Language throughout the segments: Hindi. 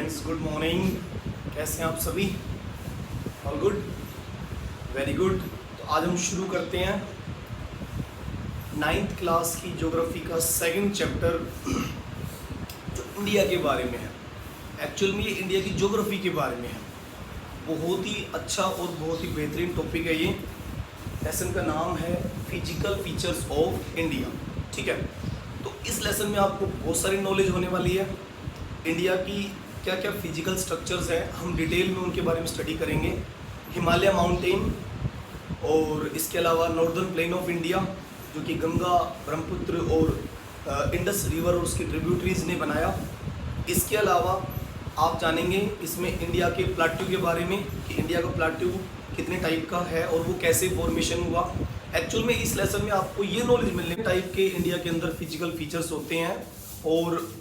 Friends, good morning. कैसे हैं आप सभी? All good, very good. तो आज हम शुरू करते हैं 9th क्लास की ज्योग्राफी का सेकंड चैप्टर जो इंडिया के बारे में है। एक्चुअल में ये इंडिया की ज्योग्राफी के बारे में है। बहुत ही अच्छा और बहुत ही बेहतरीन टॉपिक है ये। लेसन का नाम है फिजिकल फीचर्स ऑफ इंडिया। ठीक है, तो इस लेसन में आपको बहुत सारी नॉलेज होने वाली है। इंडिया की क्या क्या फिजिकल स्ट्रक्चर्स हैं, हम डिटेल में उनके बारे में स्टडी करेंगे। हिमालय माउंटेन और इसके अलावा नॉर्दर्न प्लेन ऑफ इंडिया जो कि गंगा, ब्रह्मपुत्र और इंडस रिवर और उसकी ट्रिब्यूटरीज ने बनाया। इसके अलावा आप जानेंगे इसमें इंडिया के प्लाट्यू के बारे में कि इंडिया का प्लाट्यू कितने टाइप का है और वो कैसे फॉर्मेशन हुआ। एक्चुअल में इस लेसन में आपको ये नॉलेज मिलने टाइप के इंडिया के अंदर फिजिकल फीचर्स होते हैं, और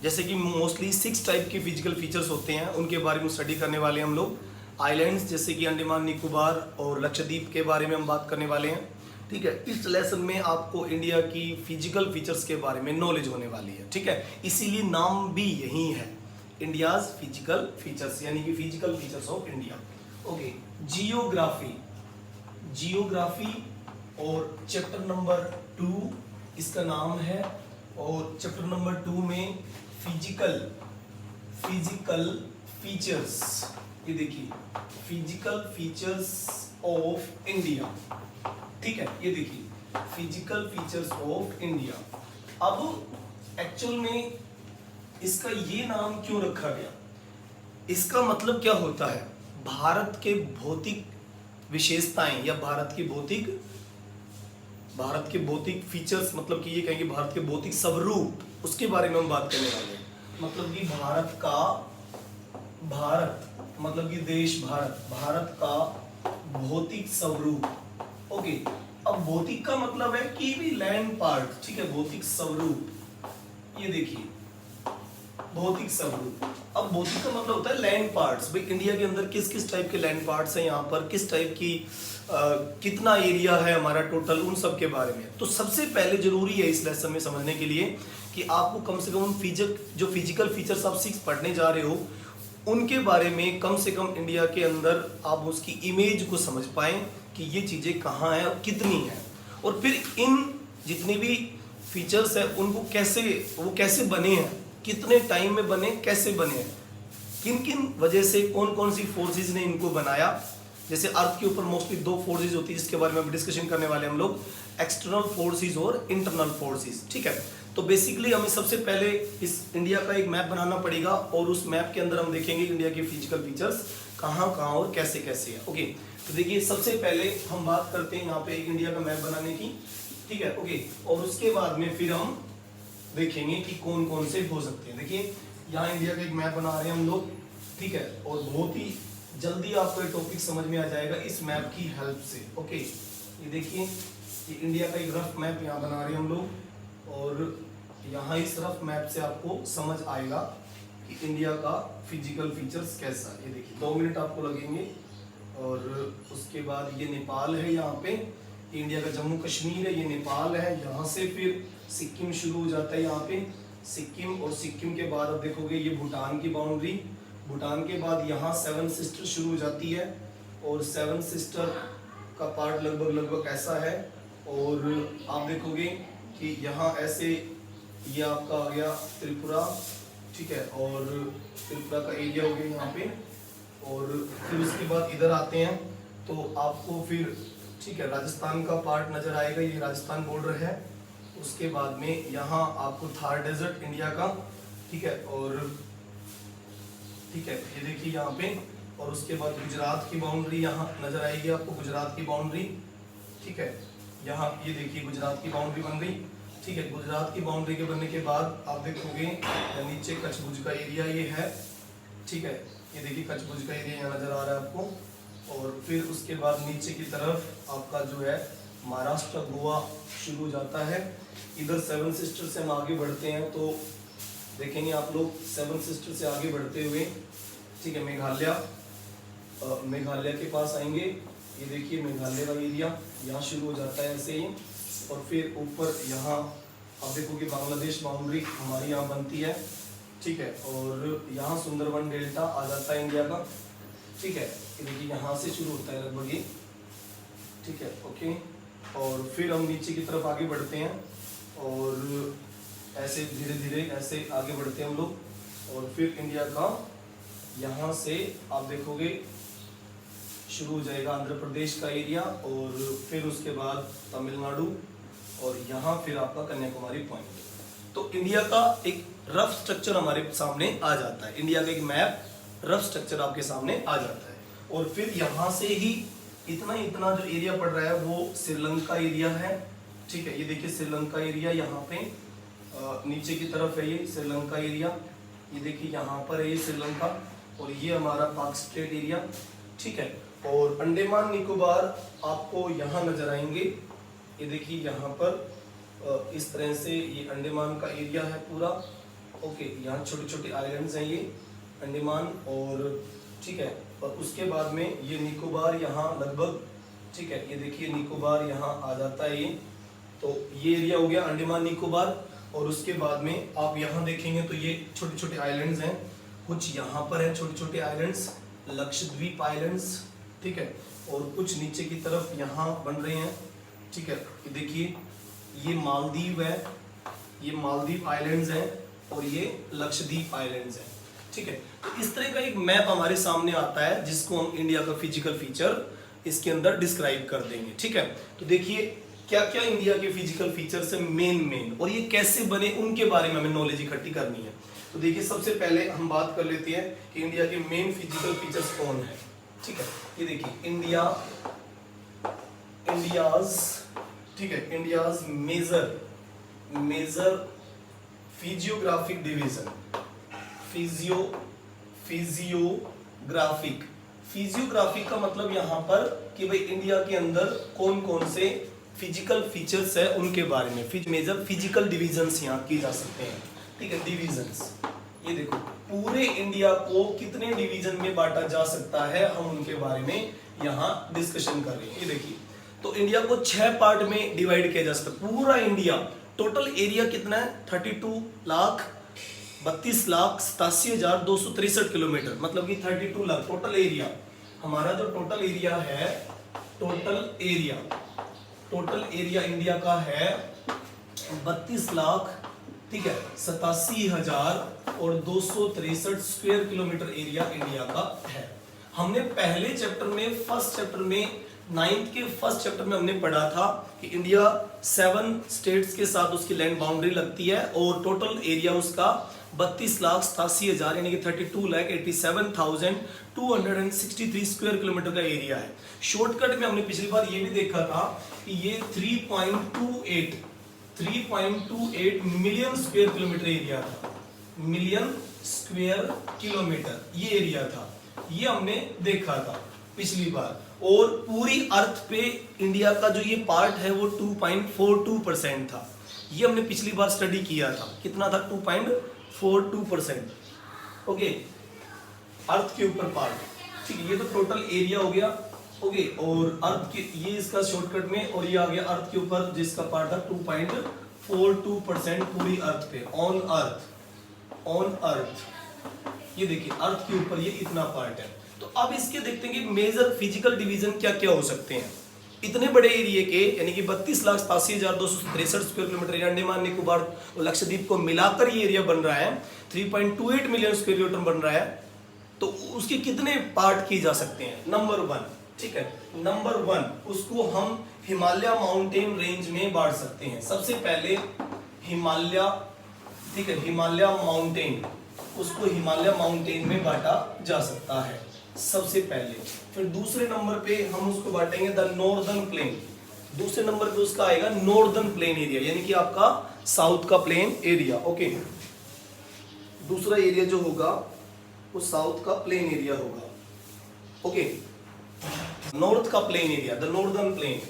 जैसे कि मोस्टली 6 टाइप के फिजिकल फीचर्स होते हैं, उनके बारे में स्टडी करने वाले हैं हम लोग। आइलैंड्स जैसे कि अंडमान निकोबार और लक्षद्वीप के बारे में हम बात करने वाले हैं। ठीक है, इस लेसन में आपको इंडिया की फिजिकल फीचर्स के बारे में नॉलेज होने वाली है। ठीक है, इसीलिए नाम भी यही है, इंडियाज फिजिकल फीचर्स, यानी कि physical features of India. Okay, geography और चैप्टर नंबर 2 इसका नाम है। और चैप्टर नंबर 2 में फिजिकल फीचर्स, ये देखिए फिजिकल फीचर्स ऑफ इंडिया। ठीक है, ये देखिए फिजिकल फीचर्स ऑफ इंडिया। अब एक्चुअल में इसका ये नाम क्यों रखा गया, इसका मतलब क्या होता है, भारत के भौतिक विशेषताएं या भारत के भौतिक फीचर्स, मतलब कि ये कहेंगे भारत के भौतिक स्वरूप, उसके बारे में हम बात करने वाले हैं। मतलब कि भारत मतलब कि देश भारत का भौतिक स्वरूप। ओके, अब भौतिक का मतलब है कि भी लैंड पार्ट। ठीक है, भौतिक स्वरूप, ये देखिए भौतिक स्वरूप। अब भौतिक का मतलब होता है लैंड पार्ट्स। भाई इंडिया के अंदर किस किस टाइप के लैंड पार्ट्स हैं, यहाँ पर किस टाइप की कितना एरिया है हमारा टोटल, उन सब के बारे में। तो सबसे पहले जरूरी है इस लेसन में समझने के लिए कि आपको कम से कम जो फिजिकल फीचर्स आप 6 पढ़ने जा रहे हो उनके बारे में कम से कम इंडिया के अंदर आप उसकी इमेज को समझ पाएं कि ये चीज़ें कहाँ हैं और कितनी हैं, और फिर इन जितनी भी फीचर्स हैं उनको कैसे बने हैं, कितने टाइम में बने, कैसे बने हैं, किन किन वजह से, कौन कौन सी फोर्सेस ने इनको बनाया। जैसे अर्थ के ऊपर मोस्टली 2 फोर्सेस होती है जिसके बारे में अब डिस्कशन करने वाले हम लोग, एक्सटर्नल फोर्सेस और इंटरनल फोर्सेस। ठीक है, तो बेसिकली हमें सबसे पहले इस इंडिया का एक मैप बनाना पड़ेगा और उस मैप के अंदर हम देखेंगे इंडिया के फिजिकल फीचर्स कहाँ और कैसे कैसे है। ओके, तो देखिए सबसे पहले हम बात करते हैं यहाँ पे एक इंडिया का मैप बनाने की। ठीक है, ओके, और उसके बाद में फिर हम देखेंगे कि कौन कौन से हो सकते हैं। देखिए यहाँ इंडिया का एक मैप बना रहे हैं हम लोग। ठीक है, और बहुत ही जल्दी आपको ये टॉपिक समझ में आ जाएगा इस मैप की हेल्प से। ओके, ये देखिए ये इंडिया का एक रफ मैप यहाँ बना रहे हैं हम लोग, और यहाँ इस रफ मैप से आपको समझ आएगा कि इंडिया का फिजिकल फीचर्स कैसा है। ये देखिए 2 मिनट आपको लगेंगे। और उसके बाद ये नेपाल है, यहाँ पे इंडिया का जम्मू कश्मीर है, ये नेपाल है। यहाँ से फिर सिक्किम शुरू हो जाता है, यहाँ पे सिक्किम, और सिक्किम के बाद अब देखोगे ये भूटान की बाउंड्री। भूटान के बाद यहाँ 7 सिस्टर शुरू हो जाती है, और 7 सिस्टर का पार्ट लगभग ऐसा है। और आप देखोगे कि यहाँ ऐसे ये आपका आ गया त्रिपुरा। ठीक है, और त्रिपुरा का एरिया हो गया यहाँ पे, और फिर उसके बाद इधर आते हैं तो आपको फिर ठीक है राजस्थान का पार्ट नजर आएगा, ये राजस्थान बॉर्डर है। उसके बाद में यहाँ आपको थार डेजर्ट इंडिया का। ठीक है, और ठीक है ये देखिए यहाँ पे, और उसके बाद गुजरात की बाउंड्री यहाँ नजर आएगी आपको, गुजरात की बाउंड्री। ठीक है, यहाँ ये देखिए गुजरात की बाउंड्री बन गई। ठीक है, गुजरात की बाउंड्री के बनने के बाद आप देखोगे नीचे कच्छ भुज का एरिया ये है। ठीक है, ये देखिए कच्छ भुज का एरिया यहाँ नजर आ रहा है आपको। और फिर उसके बाद नीचे की तरफ आपका जो है महाराष्ट्र, गोवा शुरू हो जाता है। इधर 7 सिस्टर से हम आगे बढ़ते हैं तो देखेंगे आप लोग 7 सिस्टर से आगे बढ़ते हुए, ठीक है, मेघालय के पास आएंगे। ये देखिए मेघालय का एरिया यहाँ शुरू हो जाता है ऐसे ही, और फिर ऊपर यहाँ आप देखोगे बांग्लादेश बाउंड्री हमारी यहाँ बनती है। ठीक है, और यहाँ सुंदरबन डेल्टा आ जाता है इंडिया का, ठीक है, ये देखिए यहाँ से शुरू होता है लगभग ये, ठीक है, ओके। और फिर हम नीचे की तरफ आगे बढ़ते हैं और ऐसे धीरे धीरे ऐसे आगे बढ़ते हैं हम लोग, और फिर इंडिया का यहाँ से आप देखोगे शुरू हो जाएगा आंध्र प्रदेश का एरिया, और फिर उसके बाद तमिलनाडु, और यहाँ फिर आपका कन्याकुमारी पॉइंट। तो इंडिया का एक रफ स्ट्रक्चर हमारे सामने आ जाता है, इंडिया का एक मैप रफ स्ट्रक्चर आपके सामने आ जाता है। और फिर यहाँ से ही इतना जो एरिया पड़ रहा है वो श्रीलंका एरिया है, ठीक है, ये देखिए श्रीलंका एरिया यहाँ पे नीचे की तरफ है, ये श्रीलंका एरिया, ये देखिए यहाँ पर है ये श्रीलंका, और ये हमारा पाक स्ट्रेट एरिया, ठीक है। और अंडमान निकोबार आपको यहाँ नजर आएंगे, ये देखिए यहाँ पर इस तरह से ये अंडमान का एरिया है पूरा, ओके। यहाँ छोटे छोटे आइलैंड्स हैं ये अंडमान, और ठीक है, और उसके बाद में ये निकोबार यहाँ लगभग, ठीक है, ये देखिए निकोबार यहाँ आ जाता है ये, तो ये एरिया हो गया अंडमान निकोबार। और उसके बाद में आप यहाँ देखेंगे तो ये छोटे छोटे आइलैंड्स हैं, कुछ यहाँ पर हैं छोटे छोटे आइलैंड्स, लक्षद्वीप आइलैंड्स, ठीक है, और कुछ नीचे की तरफ यहाँ बन रहे हैं, ठीक है, ये देखिए ये मालदीव है, ये मालदीव आइलैंड्स हैं, और ये लक्षद्वीप आइलैंड्स हैं, ठीक है। तो इस तरह का एक मैप हमारे सामने आता है जिसको हम इंडिया का फिजिकल फीचर इसके अंदर डिस्क्राइब कर देंगे, ठीक है। तो देखिए क्या क्या इंडिया के फिजिकल फीचर्स है मेन, और ये कैसे बने उनके बारे में हमें नॉलेज इकट्ठी करनी है। तो देखिए सबसे पहले हम बात कर लेते हैं कि इंडिया के मेन फिजिकल फीचर्स कौन है, ठीक है। ये देखिए इंडियाज, ठीक है, India's major physiographic division, physiographic का मतलब यहाँ पर कि भाई इंडिया के अंदर कौन कौन से फिजिकल फीचर्स है उनके बारे में मेजर फिजिकल डिविजन्स यहाँ की जा सकते हैं, ठीक है, डिविजन्स। ये देखो पूरे इंडिया को कितने डिवीजन में बांटा जा सकता है, हम उनके बारे में यहाँ डिस्कशन कर रहे हैं। ये देखिए तो इंडिया को 6 पार्ट में डिवाइड किया जा सकता है, पूरा इंडिया। टोटल एरिया कितना है 32,32,87,263 किलोमीटर, मतलब कि 32 लाख टोटल एरिया। हमारा जो टोटल एरिया है, टोटल एरिया इंडिया का है 32 लाख, ठीक है, 87,263 स्क्वायर किलोमीटर एरिया इंडिया का है। हमने पहले चैप्टर में फर्स्ट चैप्टर में 9th के फर्स्ट चैप्टर में हमने पढ़ा था कि इंडिया 7 स्टेट्स के साथ उसकी लैंड बाउंड्री लगती है, और टोटल एरिया उसका 32,87,000 यानी कि 32,87,263 स्क्वायर किलोमीटर का एरिया है। शॉर्टकट में हमने पिछली बार ये भी देखा था कि ये 3.28 मिलियन स्क्वायर किलोमीटर एरिया था, मिलियन स्क्वायर किलोमीटर ये एरिया था, ये हमने देखा था पिछली बार। और पूरी अर्थ पे इंडिया का जो ये पार्ट है वो 2.42% था, ये हमने पिछली बार स्टडी किया था, कितना था 2.42%, ओके, अर्थ के ऊपर पार्ट, ठीक है। ये तो टोटल एरिया हो गया, ओके, और अर्थ के ये इसका शॉर्टकट में, और ये आ गया अर्थ के ऊपर जिसका पार्ट था 2.42% पूरी अर्थ पे, ऑन अर्थ, ये देखिए अर्थ के ऊपर ये इतना पार्ट है। तो अब इसके देखते हैं कि मेजर फिजिकल डिवीजन क्या क्या हो सकते हैं इतने बड़े एरिया के, यानी कि 32,87,263 स्क्वायर किलोमीटर अंडमान निकोबार और लक्षद्वीप को मिलाकर ये एरिया बन रहा है, 3.28 मिलियन स्क्वायर किलोमीटर बन रहा है। तो उसके कितने पार्ट किए जा सकते हैं? नंबर 1, ठीक है, नंबर 1 उसको हम हिमालय माउंटेन रेंज में बांट सकते हैं। सबसे पहले हिमालय, ठीक है, हिमालय माउंटेन, उसको हिमालय माउंटेन में बांटा जा सकता है सबसे पहले। फिर दूसरे नंबर पे हम उसको बांटेंगे द नॉर्दर्न प्लेन, दूसरे नंबर पे उसका आएगा नॉर्दर्न प्लेन एरिया, यानी कि आपका साउथ का प्लेन एरिया, ओके। दूसरा एरिया जो होगा वो साउथ का प्लेन एरिया होगा, ओके। नॉर्थ का plain area, the northern plain,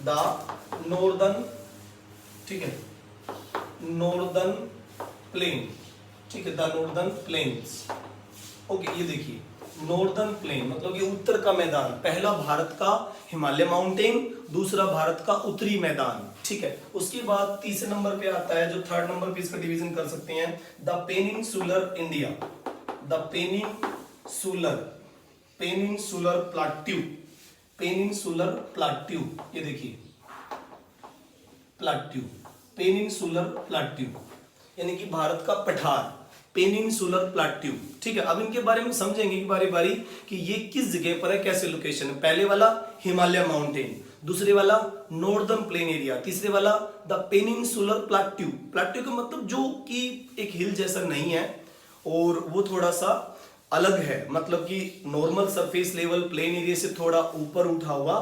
the northern, ठीक है, नॉर्दर्न प्लेन, ठीक है, द नॉर्दर्न प्लेन्स, ओके। ये देखिए नॉर्दर्न प्लेन मतलब ये उत्तर का मैदान, पहला भारत का हिमालय माउंटेन, दूसरा भारत का उत्तरी मैदान, ठीक है। उसके बाद तीसरे नंबर पे आता है, जो थर्ड नंबर पे इसका डिवीजन कर सकते हैं, the peninsular India, the peninsular plateau, peninsular plateau, ये देखिए प्लाट्यू, पेनिनसुलर प्लाट्यू यानी कि भारत का पठार, पेनिनसुलर प्लाट्यू। ठीक है, अब इनके बारे में समझेंगे कि बारी बारी कि ये किस जगह पर है, कैसे लोकेशन है। पहले वाला हिमालय माउंटेन, दूसरे वाला नॉर्दर्न प्लेन एरिया, तीसरे वाला द पेनिनसुलर प्लाट्यू। प्लाट्यू का मतलब जो कि एक हिल जैसा नहीं है और वो थोड़ा सा अलग है, मतलब कि normal surface level plain area से थोड़ा ऊपर उठा हुआ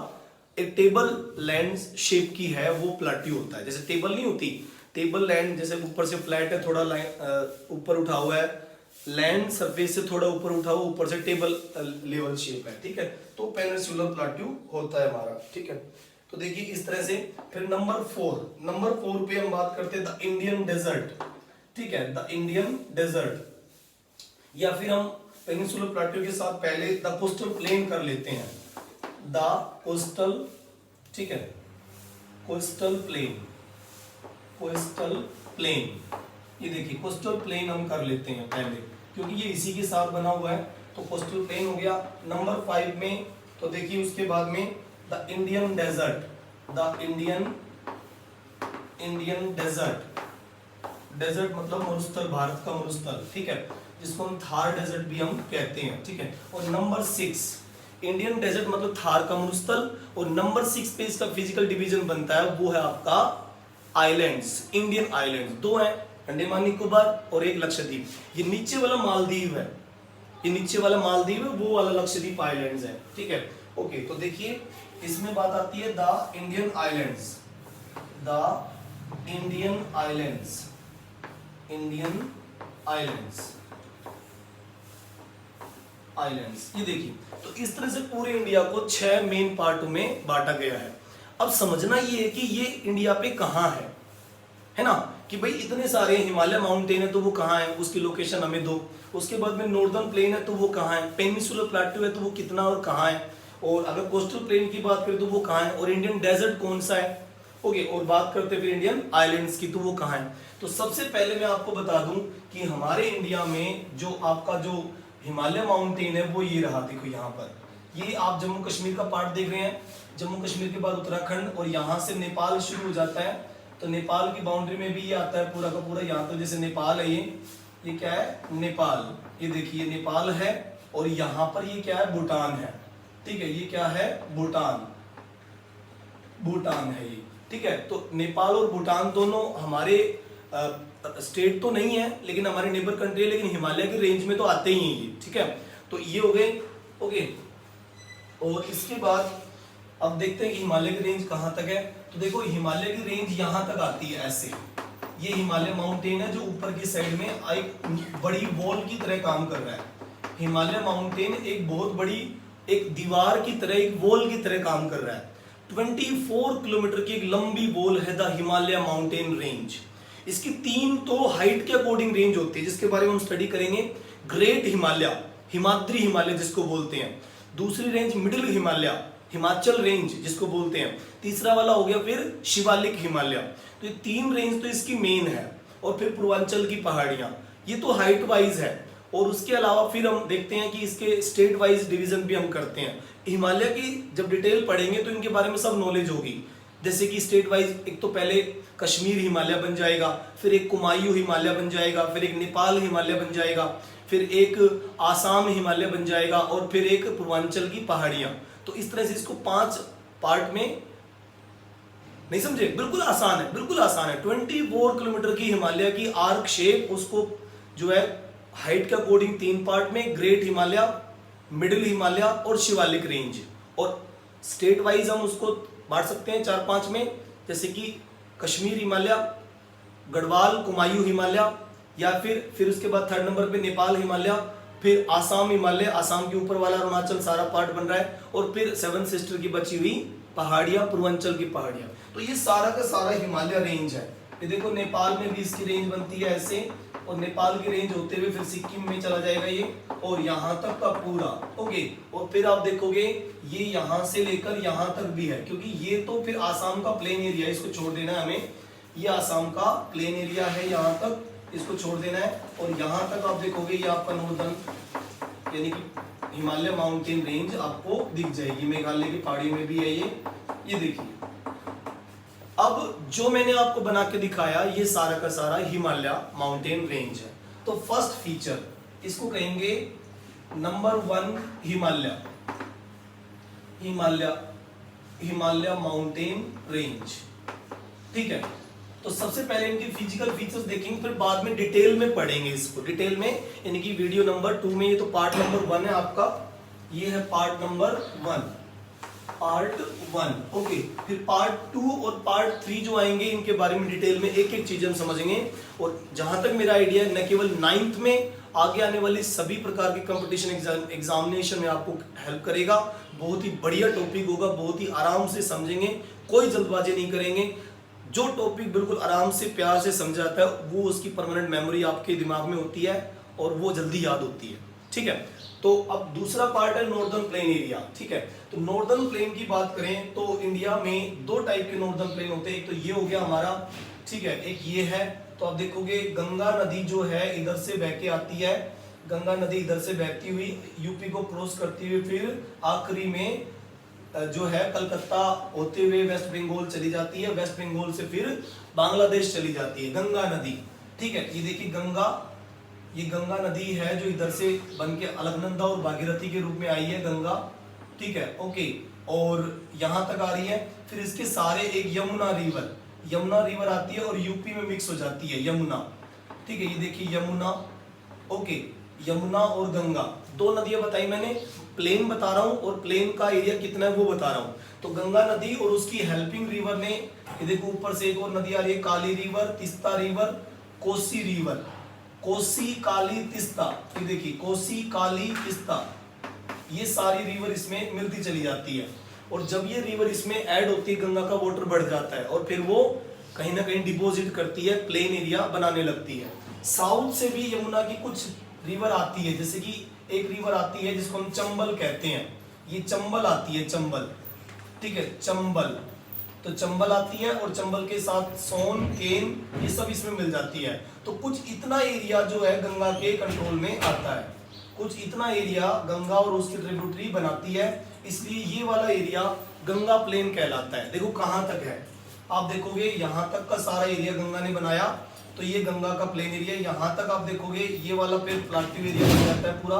एक टेबल लैंड शेप की है, वो प्लाट्यू होता है। जैसे टेबल नहीं होती, टेबल लैंड जैसे ऊपर से फ्लैट है, थोड़ा ऊपर उठा हुआ है, लैंड सरफेस से थोड़ा ऊपर उठा हुआ, ऊपर से टेबल लेवल शेप है। ठीक है, तो पेनिनसुलर प्लाट्यू होता है हमारा। ठीक है, तो देखिए इस तरह से। फिर नंबर 4 पे हम बात करते हैं द इंडियन डेजर्ट। ठीक है, द इंडियन डेजर्ट, या फिर हम पेनिनसुलर प्लाट्यू के साथ पहले द कोस्टल प्लेन कर लेते हैं, द कोस्टल, ठीक है, कोस्टल प्लेन, कोस्टल प्लेन, ये देखिए कोस्टल प्लेन हम कर लेते हैं पहले, क्योंकि ये इसी के साथ बना हुआ है, तो कोस्टल प्लेन हो गया। नंबर 5 में तो देखिए उसके बाद में the Indian desert, the Indian desert, desert मतलब मरुस्थल, भारत का मरुस्थल। ठीक है, जिसको हम थार डेजर्ट भी हम कहते हैं। ठीक है, और नंबर 6 इंडियन डेजर्ट मतलब थार का मरुस्थल, और नंबर 6 पे इसका फिजिकल डिवीजन बनता है, वो है आपका आइलैंड्स, इंडियन आइलैंड्स। 2 हैं, अंडमान निकोबार और एक लक्षद्वीप। ये नीचे वाला मालदीव है, ये नीचे वाला मालदीव है, वो वाला लक्षद्वीप आइलैंड्स है। ठीक है, ओके। तो देखिए इसमें बात आती है the Indian islands, the Indian islands, Indian islands, islands, ये देखिए। तो इस तरह से पूरे इंडिया को 6 मेन पार्ट में बांटा गया है। अब समझना ये है कि ये इंडिया पे कहाँ है ना, कि भाई इतने सारे हिमालय माउंटेन है तो वो कहाँ है, उसकी लोकेशन हमें दो। उसके बाद में नॉर्दर्न प्लेन है तो वो कहाँ है, पेनिनसुलर प्लेट्यू है तो वो कितना और कहाँ है, और अगर कोस्टल प्लेन की बात करें तो वो कहाँ है, और इंडियन डेजर्ट कौन सा है। ओके, और बात करते हैं फिर इंडियन आइलैंड्स की, तो वो कहाँ है। तो सबसे पहले मैं आपको बता दूं कि हमारे इंडिया में जो आपका जो हिमालय माउंटेन है वो ये रहा, देखो यहाँ पर, ये आप जम्मू कश्मीर का पार्ट देख रहे हैं, जम्मू कश्मीर के बाद उत्तराखंड, और यहाँ से नेपाल शुरू हो जाता है, तो नेपाल की बाउंड्री में भी ये आता है पूरा का पूरा। यहाँ तो जैसे नेपाल है, ये क्या है, नेपाल, ये देखिए नेपाल है, और यहाँ पर ये क्या है, भूटान है। ठीक है, ये क्या है, भूटान, भूटान है ये। ठीक है, तो नेपाल और भूटान दोनों हमारे स्टेट तो नहीं है, लेकिन हमारे नेबर कंट्री है, लेकिन हिमालय की रेंज में तो आते ही हैं ये। ठीक है, तो ये हो गए। ओके, और इसके बाद अब देखते हैं कि हिमालय की रेंज कहाँ तक है। तो देखो हिमालय की रेंज यहाँ तक आती है, ऐसे ये हिमालय माउंटेन है जो ऊपर की साइड में एक बड़ी वॉल की तरह काम कर रहा है। हिमालय माउंटेन एक बहुत बड़ी एक दीवार की तरह, एक वॉल की तरह काम कर रहा है। 24 किलोमीटर की एक लंबी वॉल है द हिमालय माउंटेन रेंज। इसकी 3 तो हाइट के अकॉर्डिंग रेंज होती है, जिसके बारे में हम स्टडी करेंगे। ग्रेट हिमालय, हिमाद्री हिमालय जिसको बोलते हैं। दूसरी range middle Himalaya, Himachal range जिसको बोलते हैं। तीसरा वाला हो गया फिर शिवालिक हिमालय। तो ये 3 रेंज तो इसकी मेन है, और फिर पूर्वांचल की पहाड़ियां, ये तो हाइट वाइज है। और उसके अलावा फिर हम देखते हैं कि इसके स्टेट वाइज डिवीजन भी हम करते हैं। हिमालय की जब डिटेल पढ़ेंगे तो इनके बारे में सब नॉलेज होगी, जैसे कि स्टेट वाइज एक तो पहले कश्मीर हिमालय बन जाएगा, फिर एक कुमायूं हिमालय बन जाएगा, फिर एक नेपाल हिमालय बन जाएगा, फिर एक आसाम हिमालय बन जाएगा, और फिर एक पूर्वांचल की पहाड़ियां। तो इस तरह से इसको 5 पार्ट में, नहीं समझे, बिल्कुल आसान है, बिल्कुल आसान है। 24 किलोमीटर की हिमालय की आर्क शेप, उसको जो है हाइट के अकॉर्डिंग 3 पार्ट में, ग्रेट हिमालय, मिडिल हिमालय और शिवालिक रेंज। और स्टेट वाइज हम उसको बांट सकते हैं 4-5 में, जैसे कि कश्मीर हिमालय, गढ़वाल कुमायूं हिमालय, या फिर उसके बाद 3rd नंबर पे नेपाल हिमालय, फिर आसाम हिमालय, आसाम के ऊपर वाला अरुणाचल सारा पार्ट बन रहा है, और फिर 7 सिस्टर की बची हुई पहाड़ियां, पूर्वांचल की पहाड़ियां। तो ये सारा का सारा हिमालय रेंज है। ये देखो नेपाल में भी इसकी रेंज बनती है ऐसे, और नेपाल की रेंज होते हुए फिर सिक्किम में चला जाएगा ये, और यहाँ तक का पूरा। ओके, और फिर आप देखोगे ये यहाँ से लेकर यहाँ तक भी है, क्योंकि ये तो फिर आसाम का प्लेन एरिया, इसको छोड़ देना है हमें, ये आसाम का प्लेन एरिया है, यहाँ तक इसको छोड़ देना है। और यहाँ तक आप देखोगे ये आपका नॉर्दर्न यानी कि हिमालय माउंटेन रेंज आपको दिख जाएगी, मेघालय की पहाड़ियों में भी है ये देखिए। अब जो मैंने आपको बना के दिखाया ये सारा का सारा हिमालय माउंटेन रेंज है। तो फर्स्ट फीचर इसको कहेंगे number 1 Himalaya, Himalaya mountain range. ठीक है, तो सबसे पहले इनके फिजिकल फीचर्स देखेंगे, फिर बाद में डिटेल में पढ़ेंगे इसको, डिटेल में इनकी वीडियो नंबर 2 में। ये तो पार्ट नंबर 1 है आपका, ये है पार्ट नंबर 1, पार्ट 1। ओके, फिर पार्ट 2 और पार्ट 3 जो आएंगे इनके बारे में डिटेल में एक एक चीज हम समझेंगे। और जहां तक मेरा आइडिया है, न केवल 9th में, आगे आने वाली सभी प्रकार के कंपटीशन एग्जामिनेशन में आपको हेल्प करेगा। बहुत ही बढ़िया टॉपिक होगा, बहुत ही आराम से समझेंगे, कोई जल्दबाजी नहीं करेंगे। जो टॉपिक बिल्कुल आराम से प्यार से समझाता है वो उसकी परमानेंट मेमोरी आपके दिमाग में होती है और वो जल्दी याद होती है। ठीक है, तो अब दूसरा पार्ट है नॉर्दर्न प्लेन एरिया। ठीक है, तो नॉर्दर्न प्लेन की बात करें तो इंडिया में 2 टाइप के नॉर्दर्न प्लेन होते हैं। एक तो ये हो गया हमारा, ठीक है, एक ये है। तो आप देखोगे गंगा नदी जो है इधर से बह के आती है, गंगा नदी इधर से बहती हुई यूपी को क्रॉस करती हुई फिर आखिरी में जो है कलकत्ता होते हुए वेस्ट बंगाल चली जाती है, वेस्ट बंगाल से फिर बांग्लादेश चली जाती है गंगा नदी। ठीक है, ये देखिए गंगा, ये गंगा नदी है जो इधर से बन के अलकनंदा और भागीरथी के रूप में आई है गंगा। ठीक है, ओके, और यहाँ तक आ रही है। फिर इसके सारे एक यमुना रिवर आती है और यूपी में मिक्स हो जाती है यमुना। ठीक है, ये देखिए यमुना, ओके, यमुना और गंगा 2 नदियां बताई मैंने, प्लेन बता रहा हूं और प्लेन का एरिया कितना है वो बता रहा हूं। तो गंगा नदी और उसकी हेल्पिंग रिवर ने, ये देखो ऊपर से एक और नदी आ रही है, Kali river, Teesta river, Kosi river, Kosi Kali Teesta. ये देखिए कोसी काली तिस्ता, ये सारी रिवर इसमें मिलती चली जाती है। और जब ये रिवर इसमें ऐड होती है गंगा का वाटर बढ़ जाता है और फिर वो कहीं ना कहीं डिपोजिट करती है, प्लेन एरिया बनाने लगती है। साउथ से भी यमुना की कुछ रिवर आती है, जैसे कि एक रिवर आती है जिसको हम चंबल कहते हैं, ये चंबल आती है, चंबल। ठीक है, चंबल, तो चंबल आती है और चंबल के साथ सोन, केन, ये सब इसमें मिल जाती है। तो कुछ इतना एरिया जो है गंगा के कंट्रोल में आता है, कुछ इतना एरिया गंगा और उसकी ट्रिब्यूटरी बनाती है, इसलिए ये वाला एरिया गंगा प्लेन कहलाता है। देखो कहां तक है, आप देखोगे यहां तक का सारा एरिया गंगा ने बनाया, तो ये गंगा का प्लेन एरिया। यहाँ तक आप देखोगे ये वाला फिर प्लाटू एरिया बन जाता है पूरा,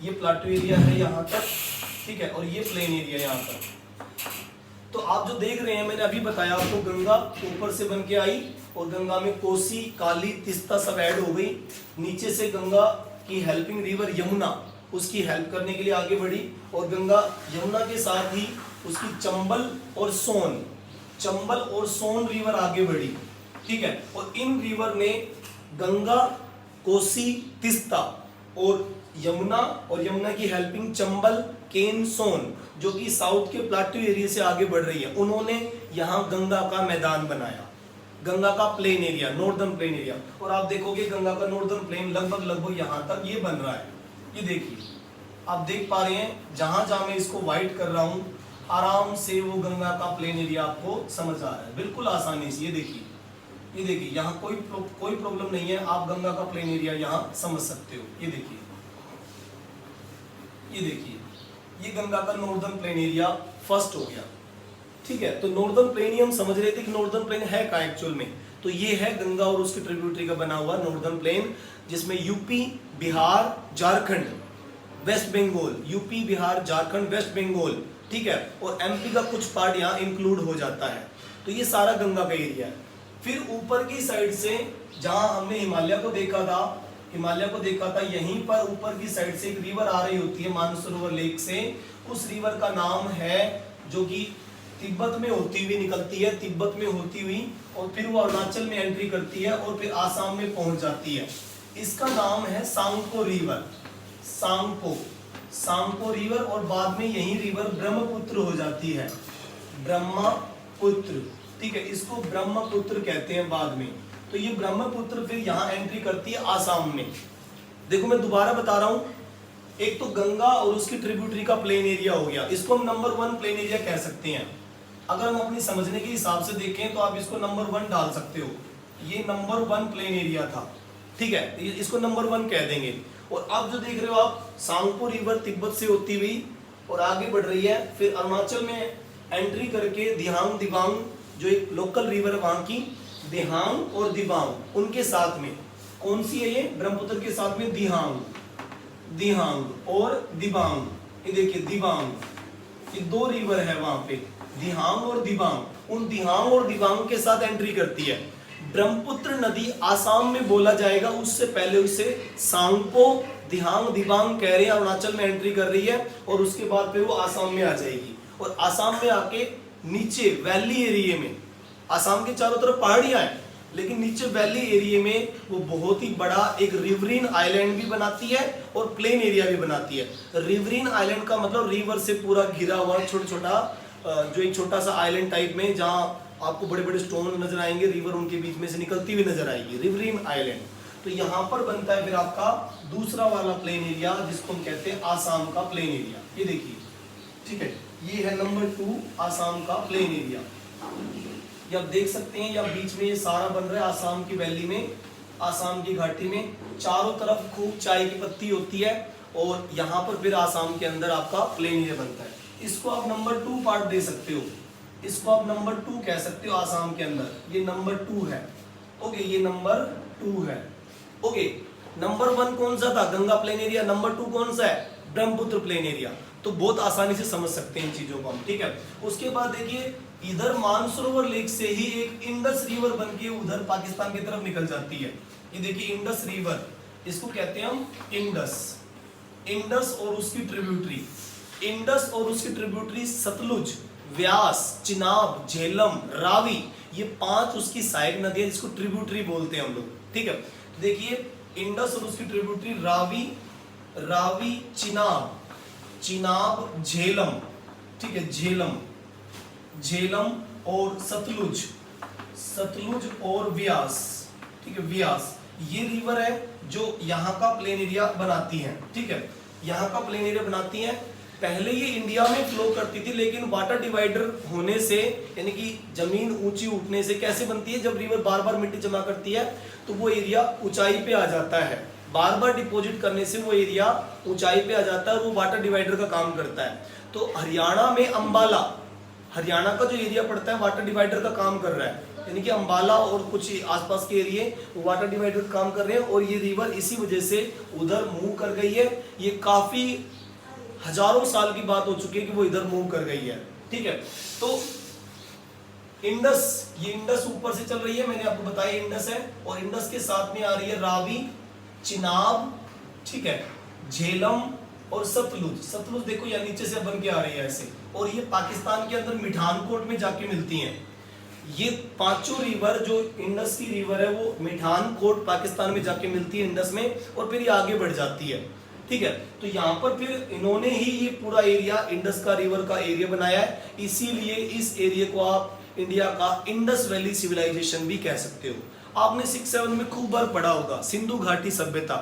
ये प्लाटू एरिया है यहाँ तक। ठीक है, और ये प्लेन एरिया यहाँ तक। तो आप जो देख रहे हैं, मैंने अभी बताया आपको, गंगा ऊपर से बन के आई और गंगा में कोसी, काली, तिस्ता सब ऐड हो गई। नीचे से गंगा की हेल्पिंग रिवर यमुना उसकी हेल्प करने के लिए आगे बढ़ी और गंगा यमुना के साथ ही उसकी चंबल और सोन रिवर आगे बढ़ी। ठीक है, और इन रिवर ने गंगा, कोसी, तिस्ता और यमुना की हेल्पिंग चंबल, केन, सोन, जो कि साउथ के प्लाटू एरिया से आगे बढ़ रही है, उन्होंने यहाँ गंगा का मैदान बनाया, गंगा का plain area, northern plain area. और आप देखोगे गंगा का नॉर्दर्न प्लेन लगभग यहाँ तक ये बन रहा है। ये देखिए, आप देख पा रहे हैं, जहां जहां मैं इसको व्हाइट कर रहा हूं, आराम से वो गंगा का प्लेन एरिया आपको समझ आ रहा है, बिल्कुल आसानी से। ये देखिए यहाँ कोई प्रॉब्लम नहीं है, आप गंगा का प्लेन एरिया यहाँ समझ सकते हो। ये देखिए ये गंगा का नॉर्दर्न प्लेन एरिया फर्स्ट हो गया। ठीक है, तो नॉर्दर्न प्लेन ही हम समझ रहे थे कि नॉर्दर्न प्लेन है का एक्चुअल में, तो ये है गंगा और उसकी ट्रिब्यूटरी का बना हुआ नॉर्दर्न प्लेन, जिसमें UP, Bihar, Jharkhand, West Bengal, UP, Bihar, Jharkhand, West Bengal, ठीक है, और एमपी का कुछ पार्ट यहाँ इंक्लूड हो जाता है। तो ये सारा गंगा का एरिया है। फिर ऊपर की साइड से जहां हमने हिमालय को देखा था, यहीं पर ऊपर की साइड से एक रिवर आ रही होती है मानसरोवर लेक से। उस रिवर का नाम है, जो कि तिब्बत में होती हुई निकलती है, तिब्बत में होती हुई और फिर वो अरुणाचल में एंट्री करती है और फिर आसाम में पहुंच जाती है। इसका नाम है सांगपो रिवर, सांगपो रिवर, और बाद में यही रिवर ब्रह्मपुत्र हो जाती है, ब्रह्मपुत्र। ठीक है, इसको ब्रह्मपुत्र कहते हैं बाद में। तो तो ये ब्रह्मपुत्र फिर यहाँ एंट्री करती है आसाम में। देखो मैं दोबारा बता रहा हूँ, एक तो गंगा और उसकी ट्रिब्यूटरी का प्लेन एरिया हो गया, इसको हम नंबर 1 प्लेन एरिया कह सकते हैं। अगर हम अपनी समझने के हिसाब से देखें तो आप इसको नंबर 1 डाल सकते हो, ये नंबर 1 प्लेन एरिया था, ठीक है, इसको नंबर 1 कह देंगे। और अब जो देख रहे हो आप, सांगपो रिवर तिब्बत से होती हुई और आगे बढ़ रही है, फिर अरुणाचल में एंट्री करके दिहांग दिबांग जो एक लोकल रिवर है वहां की, दिहांग और दिबांग उनके साथ में, कौन सी है ये, ब्रह्मपुत्र के साथ में दिहांग, दिहांग और दिबांग, ये देखिए दिबांग, ये 2 रिवर है वहां पे, दिहांग और दिबांग, उन दिहांग और दिबांग के साथ एंट्री करती है। ब्रह्मपुत्र नदी आसाम में बोला जाएगा, उससे पहले उसे सांगपो दिहांग दिबांग कह रहे हैं, अरुणाचल में एंट्री कर रही है और उसके बाद फिर वो आसाम में आ जाएगी। और आसाम में आके नीचे वैली एरिया में, आसाम के चारों तरफ पहाड़ियां हैं लेकिन नीचे वैली एरिया में वो बहुत ही बड़ा एक रिवरीन आइलैंड भी बनाती है और प्लेन एरिया भी बनाती है। रिवरीन आइलैंड का मतलब रिवर से पूरा घिरा हुआ छोटा छोटा, जो एक छोटा सा आइलैंड टाइप में, जहां आपको बड़े बड़े स्टोन नजर आएंगे, रिवर उनके बीच में से निकलती हुई नजर आएगी, रिवरीन आइलैंड। तो यहाँ पर बनता है फिर आपका दूसरा वाला प्लेन एरिया जिसको हम कहते हैं आसाम का प्लेन एरिया। ये देखिए, ठीक है, ये है नंबर 2 आसाम का प्लेन एरिया। ये आप देख सकते हैं, या बीच में ये सारा बन रहा है आसाम की वैली में, आसाम की घाटी में चारों तरफ खूब चाय की पत्ती होती है और यहाँ पर फिर आसाम के अंदर आपका प्लेन एरिया बनता है। इसको आप नंबर 2 पार्ट दे सकते हो, इसको आप नंबर 2 कह सकते हो आसाम के अंदर, ये नंबर 2 है, ओके, ये नंबर 2 है, ओके। नंबर 1 कौन सा था, गंगा प्लेन एरिया, नंबर 2 कौन सा है, ब्रह्मपुत्र प्लेन एरिया। तो बहुत आसानी से समझ सकते हैं इन चीजों को हम, ठीक है। उसके बाद देखिए, इधर मानसरोवर लेक से ही एक इंडस रिवर बनके उधर पाकिस्तान की तरफ निकल जाती है। ये देखिए इंडस रिवर, इसको कहते हैं हम इंडस, इंडस और उसकी ट्रिब्यूटरी, इंडस और उसकी ट्रिब्यूटरी सतलुज, व्यास, चिनाब, झेलम, रावी, ये 5 उसकी सहायक नदियां जिसको ट्रिब्यूटरी बोलते हैं हम लोग, ठीक है। देखिए इंडस और उसकी ट्रिब्यूटरी रावी, रावी, चिनाब, चिनाब, झेलम, ठीक है, झेलम, झेलम और सतलुज, सतलुज और व्यास, ठीक है, व्यास, ये रिवर है जो यहाँ का प्लेन एरिया बनाती है, ठीक है, यहाँ का प्लेन एरिया बनाती है। पहले ये इंडिया में फ्लो करती थी, लेकिन वाटर डिवाइडर होने से, यानी कि जमीन ऊंची उठने से कैसे बनती है, जब रिवर बार बार मिट्टी जमा करती है तो वो एरिया ऊंचाई पे आ जाता है, बार बार डिपॉजिट करने से वो एरिया ऊंचाई पे आ जाता है और वो वाटर डिवाइडर का काम करता है। तो हरियाणा में अंबाला, हरियाणा का जो एरिया पड़ता है वाटर डिवाइडर का काम कर रहा है, यानी कि अंबाला और कुछ आसपास के एरिया वो वाटर डिवाइडर का काम कर रहे हैं और ये रिवर इसी वजह से उधर मूव कर गई है। ये काफी हजारों साल की बात हो चुकी है कि वो इधर मूव कर गई है, ठीक है। तो इंडस, ये इंडस ऊपर से चल रही है, मैंने आपको बताया इंडस है, और इंडस के साथ में आ रही है रावी, चिनाब, ठीक है, झेलम और सतलुज। सतलुज देखो यहाँ नीचे से बन के आ रही है ऐसे, और ये पाकिस्तान के अंदर मिठानकोट में जाके मिलती हैं। ये 5 रिवर जो इंडस की रिवर है वो मिठानकोट पाकिस्तान में जाके मिलती है इंडस में, और फिर ये आगे बढ़ जाती है, ठीक है। तो यहाँ पर फिर इन्होंने ही ये पूरा एरिया इंडस का रिवर का एरिया बनाया है, इसीलिए इस एरिया को आप इंडिया का इंडस वैली सिविलाइजेशन भी कह सकते हो। आपने 6-7 में खूब बार पढ़ा होगा सिंधु घाटी सभ्यता,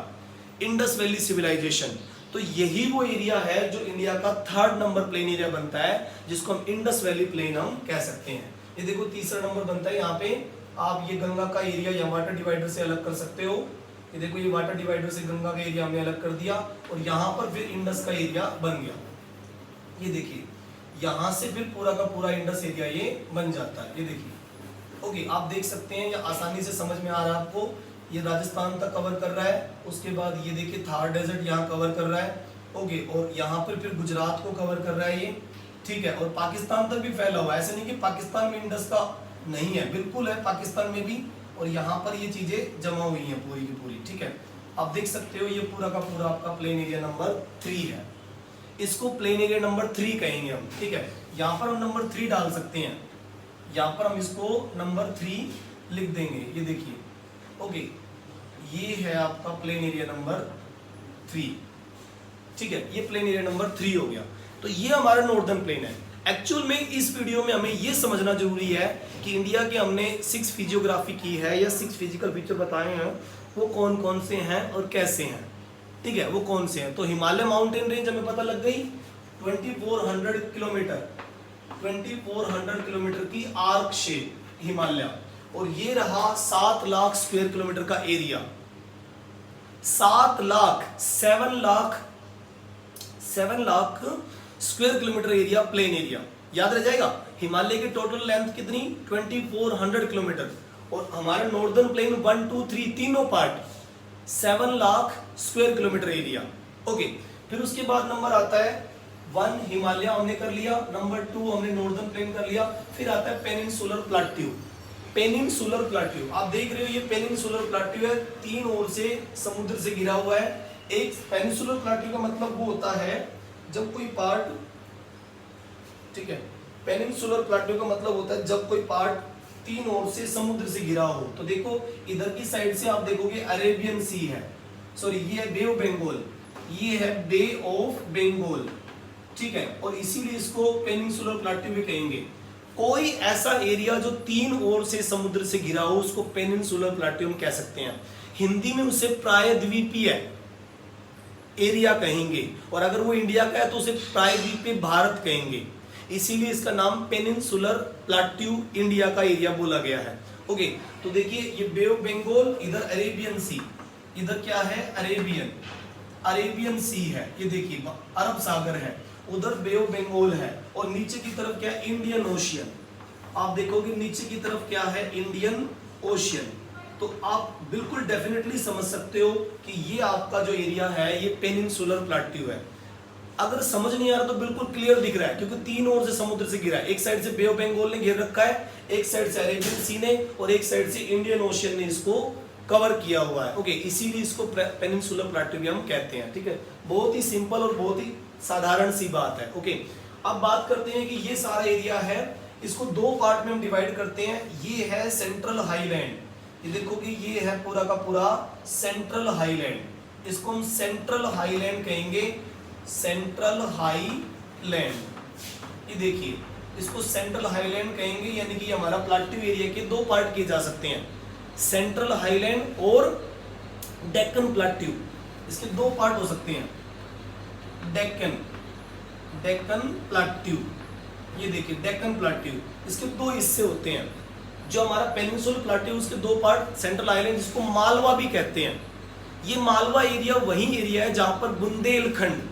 इंडस वैली सिविलाइजेशन। तो यही वो एरिया है जो इंडिया का 3rd नंबर प्लेन एरिया बनता है, जिसको हम इंडस वैली प्लेन हम कह सकते हैं। ये देखो 3रा नंबर बनता है, यहाँ पे आप ये गंगा का एरिया या वाटर डिवाइडर से अलग कर सकते हो। ये देखो ये वाटर डिवाइडर से गंगा का एरिया हमने अलग कर दिया और यहाँ पर फिर इंडस का एरिया बन गया। ये देखिए यहाँ से फिर पूरा का पूरा इंडस एरिया ये बन जाता है। ये देखिए, ओके, आप देख सकते हैं, ये आसानी से समझ में आ रहा है आपको। ये राजस्थान तक कवर कर रहा है, उसके बाद ये देखिए थार डेजर्ट यहाँ कवर कर रहा है, ओके, और यहाँ पर फिर गुजरात को कवर कर रहा है ये, ठीक है, और पाकिस्तान तक भी फैला हुआ है। ऐसे नहीं कि पाकिस्तान में इंडस का नहीं है, बिल्कुल है पाकिस्तान में भी, और यहाँ पर ये चीजें जमा हुई हैं पूरी की पूरी, ठीक है। आप देख सकते हो ये पूरा का पूरा आपका प्लेन एरिया नंबर 3 है, इसको प्लेन एरिया नंबर 3 कहेंगे हम, ठीक है। यहाँ पर हम नंबर 3 डाल सकते हैं, यहाँ पर हम इसको नंबर 3 लिख देंगे। ये देखिए, ओके, ये है आपका प्लेन एरिया नंबर 3, ठीक है, ये प्लेन एरिया नंबर 3 हो गया। तो ये हमारा नॉर्दर्न प्लेन है। एक्चुअल में इस वीडियो में हमें ये समझना जरूरी है कि इंडिया के हमने 6 फिजियोग्राफी की है या 6 फिजिकल फीचर बताए हैं, वो कौन कौन से हैं और कैसे हैं, ठीक है, वो कौन से हैं। तो हिमालय माउंटेन रेंज हमें पता लग गई 2400 किलोमीटर, 2400 किलोमीटर की आर्क शेप हिमालय, और ये रहा 7 लाख स्क्वायर किलोमीटर का area, 7 lakh square kilometre area, plain area, याद रह जाएगा। हिमालय की टोटल लेंथ कितनी 2400 किलोमीटर, और हमारे नॉर्दर्न प्लेन 1 2 3 तीनों part 7 lakh square kilometre area. Okay, फिर उसके बाद नंबर आता है 1 हिमालय हमने कर लिया, नंबर 2 हमने नॉर्दर्न प्लेन कर लिया, फिर आता है पेनिनसुलर प्लेट्यू। पेनिनसुलर प्लेट्यू आप देख रहे हो, ये पेनिनसुलर प्लेट्यू है, 3 ओर से समुद्र से घिरा हुआ है। एक पेनिनसुलर प्लेट्यू का मतलब वो होता है जब कोई पार्ट, ठीक है, पेनिनसुलर प्लेट्यू का मतलब होता है जब कोई पार्ट 3 ओर से समुद्र से घिरा हो। तो देखो इधर की साइड से आप देखोगे अरेबियन सी है, सॉरी ये है बे ऑफ बंगाल, ये है बे ऑफ बंगाल, ठीक है, और इसीलिए इसको पेनिनसुलर प्लेट्यू भी कहेंगे। कोई ऐसा एरिया जो 3 ओर से समुद्र से घिरा हो उसको पेनिनसुलर प्लेट्यू हम कह सकते हैं। हिंदी में उसे प्रायद्वीपीय एरिया कहेंगे, और अगर वो इंडिया का है तो उसे प्रायद्वीपीय भारत कहेंगे, इसीलिए इसका नाम पेनिनसुलर प्लेट्यू इंडिया का एरिया बोला गया है। ओके, तो देखिए ये बे ऑफ बंगाल, इधर अरेबियन सी, इधर क्या है अरेबियन सी है, ये देखिए अरब सागर है, उधर बे ऑफ बंगाल है, और नीचे की तरफ क्या है इंडियन ओशियन। आप देखोगे नीचे की तरफ क्या है इंडियन ओशियन। तो आप बिल्कुल डेफिनेटली समझ सकते हो कि ये आपका जो एरिया है ये पेनिनसुलर प्लेट्यू है। अगर समझ नहीं आ रहा तो बिल्कुल क्लियर दिख रहा है, क्योंकि 3 ओर से समुद्र से घिरा है, एक साइड से बे ऑफ बंगाल ने घेर रखा है, एक साइड से अरेबियन सी ने, और एक साइड से इंडियन ओशियन ने इसको कवर किया हुआ है। ओके, इसीलिए इसको पेनिनसुलर प्लेट्यू भी हम कहते हैं, ठीक है। बहुत ही सिंपल और बहुत ही साधारण सी बात है। ओके, अब बात करते हैं कि ये सारा एरिया है, इसको 2 पार्ट में हम डिवाइड करते हैं। ये है सेंट्रल हाईलैंड, ये देखो कि ये है पूरा का पूरा सेंट्रल हाईलैंड, इसको हम सेंट्रल हाईलैंड कहेंगे, सेंट्रल हाईलैंड। ये देखिए इसको सेंट्रल हाईलैंड कहेंगे, यानी कि हमारा प्लेट्यू एरिया के 2 पार्ट किए जा सकते हैं, सेंट्रल हाईलैंड और डेक्कन प्लेट्यू, इसके 2 पार्ट हो सकते हैं। डेक्कन प्लेट्यू, ये देखिए डेक्कन प्लेट्यू, इसके 2 हिस्से होते हैं। जो हमारा पेनिनसुलर प्लेट्यू उसके 2 पार्ट, सेंट्रल आइलैंड जिसको मालवा भी कहते हैं। ये मालवा एरिया वही एरिया है जहां पर बुंदेलखंड,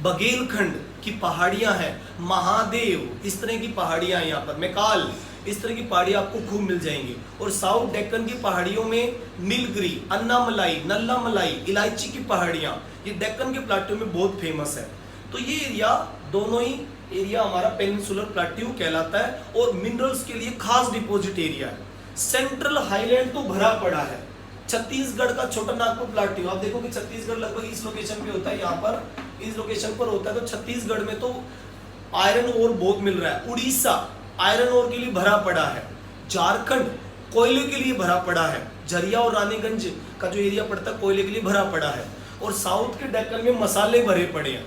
बघेलखंड की पहाड़ियां हैं, महादेव इस तरह की पहाड़ियां हैं, यहाँ पर मैकाल इस तरह की पहाड़ियां आपको खूब मिल जाएंगी। और साउथ डेक्कन की पहाड़ियों में नीलगिरी, अन्नामलाई, नल्लामलाई, इलायची की पहाड़ियां, ये डेक्कन के प्लेट्यू में बहुत फेमस है। तो ये एरिया, दोनों ही एरिया हमारा पेनिनसुलर प्लेट्यू कहलाता है, और मिनरल्स के लिए खास डिपॉजिट एरिया है। सेंट्रल हाईलैंड तो भरा पड़ा है। छत्तीसगढ़ का छोटा नागपुर प्लेट्यू, आप देखो कि छत्तीसगढ़ लगभग इस लोकेशन पे होता है, यहाँ पर इस लोकेशन पर होता है। तो छत्तीसगढ़ में तो आयरन ओर बहुत मिल रहा है। उड़ीसा आयरन ओर के लिए भरा पड़ा है। झारखंड कोयले के लिए भरा पड़ा है। झरिया और रानीगंज का जो एरिया पड़ता है कोयले के लिए भरा पड़ा है। और साउथ के डेक्कन में मसाले भरे पड़े हैं।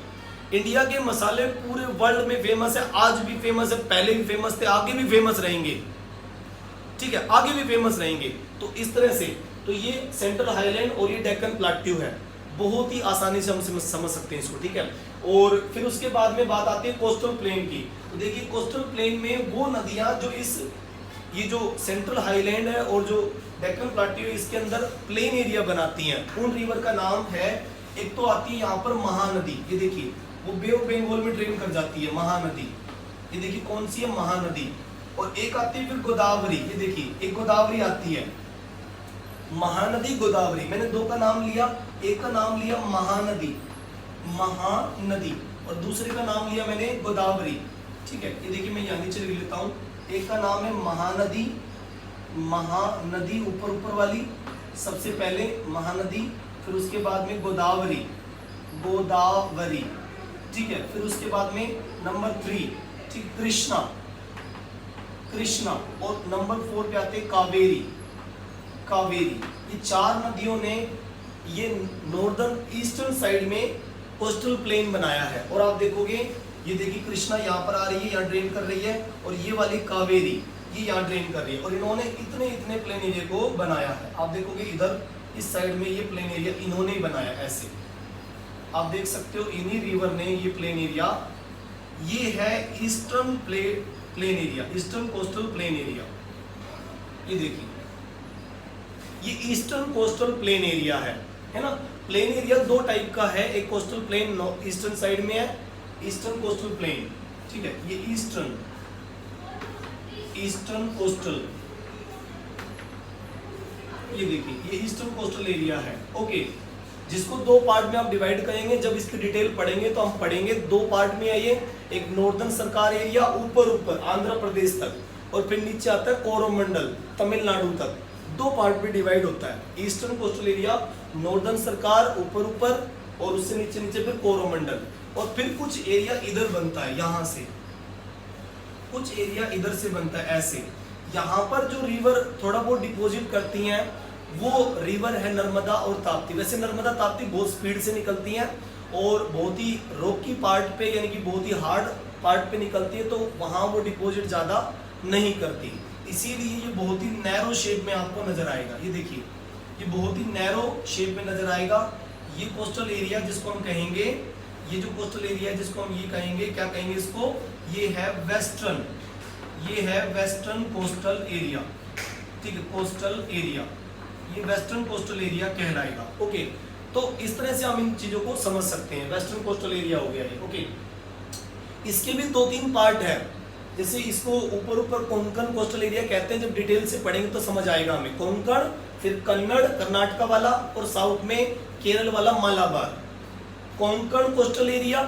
इंडिया के मसाले पूरे वर्ल्ड में फेमस है, आज भी फेमस है, पहले भी फेमस थे, आगे भी फेमस रहेंगे, ठीक है, आगे भी फेमस रहेंगे। तो इस तरह से तो ये सेंट्रल हाईलैंड और ये डेक्कन प्लेट्यू है, बहुत ही आसानी से हम समझ सकते हैं इसको, ठीक है। और फिर उसके बाद में बात आती है कोस्टल प्लेन की। तो देखिए कोस्टल प्लेन में वो नदियां जो ये जो सेंट्रल हाईलैंड है और जो डेक्कन प्लेट्यू है इसके अंदर प्लेन एरिया बनाती हैं। उन रिवर का नाम है, एक तो आती है यहाँ पर महानदी, ये देखिए वो बे ऑफ बंगाल में ड्रेन कर जाती है महानदी, ये देखिए कौन सी है महानदी। और एक आती है फिर गोदावरी, ये देखिए एक गोदावरी आती है, महानदी गोदावरी। मैंने 2 का नाम लिया, एक का नाम लिया महानदी, महानदी, और दूसरे का नाम लिया मैंने गोदावरी, ठीक है। ये देखिए मैं यहाँ नीचे लिख लेता हूँ, एक का नाम है महानदी, महानदी ऊपर वाली सबसे पहले महानदी, फिर उसके बाद में गोदावरी, गोदावरी, ठीक है। फिर उसके बाद में नंबर 3, ठीक, कृष्णा, कृष्णा, और नंबर 4 पे आते कावेरी, कावेरी। ये 4 नदियों ने ये नॉर्दर्न ईस्टर्न साइड में कोस्टल प्लेन बनाया है। और आप देखोगे ये देखिए कृष्णा यहाँ पर आ रही है, यहाँ ड्रेन कर रही है, और ये वाली कावेरी ये यहाँ ड्रेन कर रही है, और इन्होंने इतने इतने प्लेन एरिया को बनाया है। आप देखोगे इधर इस साइड में ये प्लेन एरिया इन्होंने ही बनाया ऐसे, आप देख सकते हो इन्हीं रिवर ने ये प्लेन एरिया, ये है eastern plain area, eastern coastal plain area. ये देखिए ये ईस्टर्न कोस्टल प्लेन एरिया है ना। प्लेन एरिया दो टाइप का है, एक कोस्टल प्लेन ईस्टर्न साइड में है, ईस्टर्न कोस्टल प्लेन, ठीक है। ये ईस्टर्न कोस्टल, ये देखिए ये ईस्टर्न कोस्टल एरिया है, ओके। जिसको दो पार्ट में आप डिवाइड करेंगे, जब इसकी डिटेल पढ़ेंगे तो हम पढ़ेंगे दो पार्ट में है ये। एक नॉर्दर्न सरकार एरिया ऊपर आंध्र प्रदेश तक, और फिर नीचे आता है कोरोमंडल तमिलनाडु तक, दो पार्ट में डिवाइड होता है। ईस्टर्न कोस्टल एरिया नॉर्दर्न सरकार ऊपर और उससे नीचे फिर कोरोमंडल, और फिर कुछ एरिया इधर बनता है, यहाँ से कुछ एरिया इधर से बनता है ऐसे। यहाँ पर जो रिवर थोड़ा बहुत डिपॉजिट करती हैं वो रिवर है नर्मदा और ताप्ती। वैसे नर्मदा ताप्ती बहुत स्पीड से निकलती हैं और बहुत ही रॉकी पार्ट पे यानी कि बहुत ही हार्ड पार्ट पे निकलती है, तो वहाँ वो डिपॉजिट ज़्यादा नहीं करती, इसीलिए ये बहुत ही नैरो शेप में आपको नजर आएगा। ये देखिए ये बहुत ही नैरो शेप में नजर आएगा। ये कोस्टल एरिया जिसको हम कहेंगे, ये जो कोस्टल एरिया है जिसको हम ये कहेंगे, क्या कहेंगे इसको, ये है वेस्टर्न कोस्टल एरिया, ठीक है, कोस्टल एरिया, ये वेस्टर्न कोस्टल एरिया कहलाएगा, ओके। तो इस तरह से हम इन चीजों को समझ सकते हैं। वेस्टर्न कोस्टल एरिया हो गया ये, ओके। इसके भी दो तीन पार्ट है, जैसे इसको ऊपर कोंकण कोस्टल एरिया कहते हैं, जब डिटेल से पढ़ेंगे तो समझ आएगा हमें। कोंकण, फिर कन्नड़ कर्नाटका वाला, और साउथ में केरल वाला Malabar. Konkan coastal area,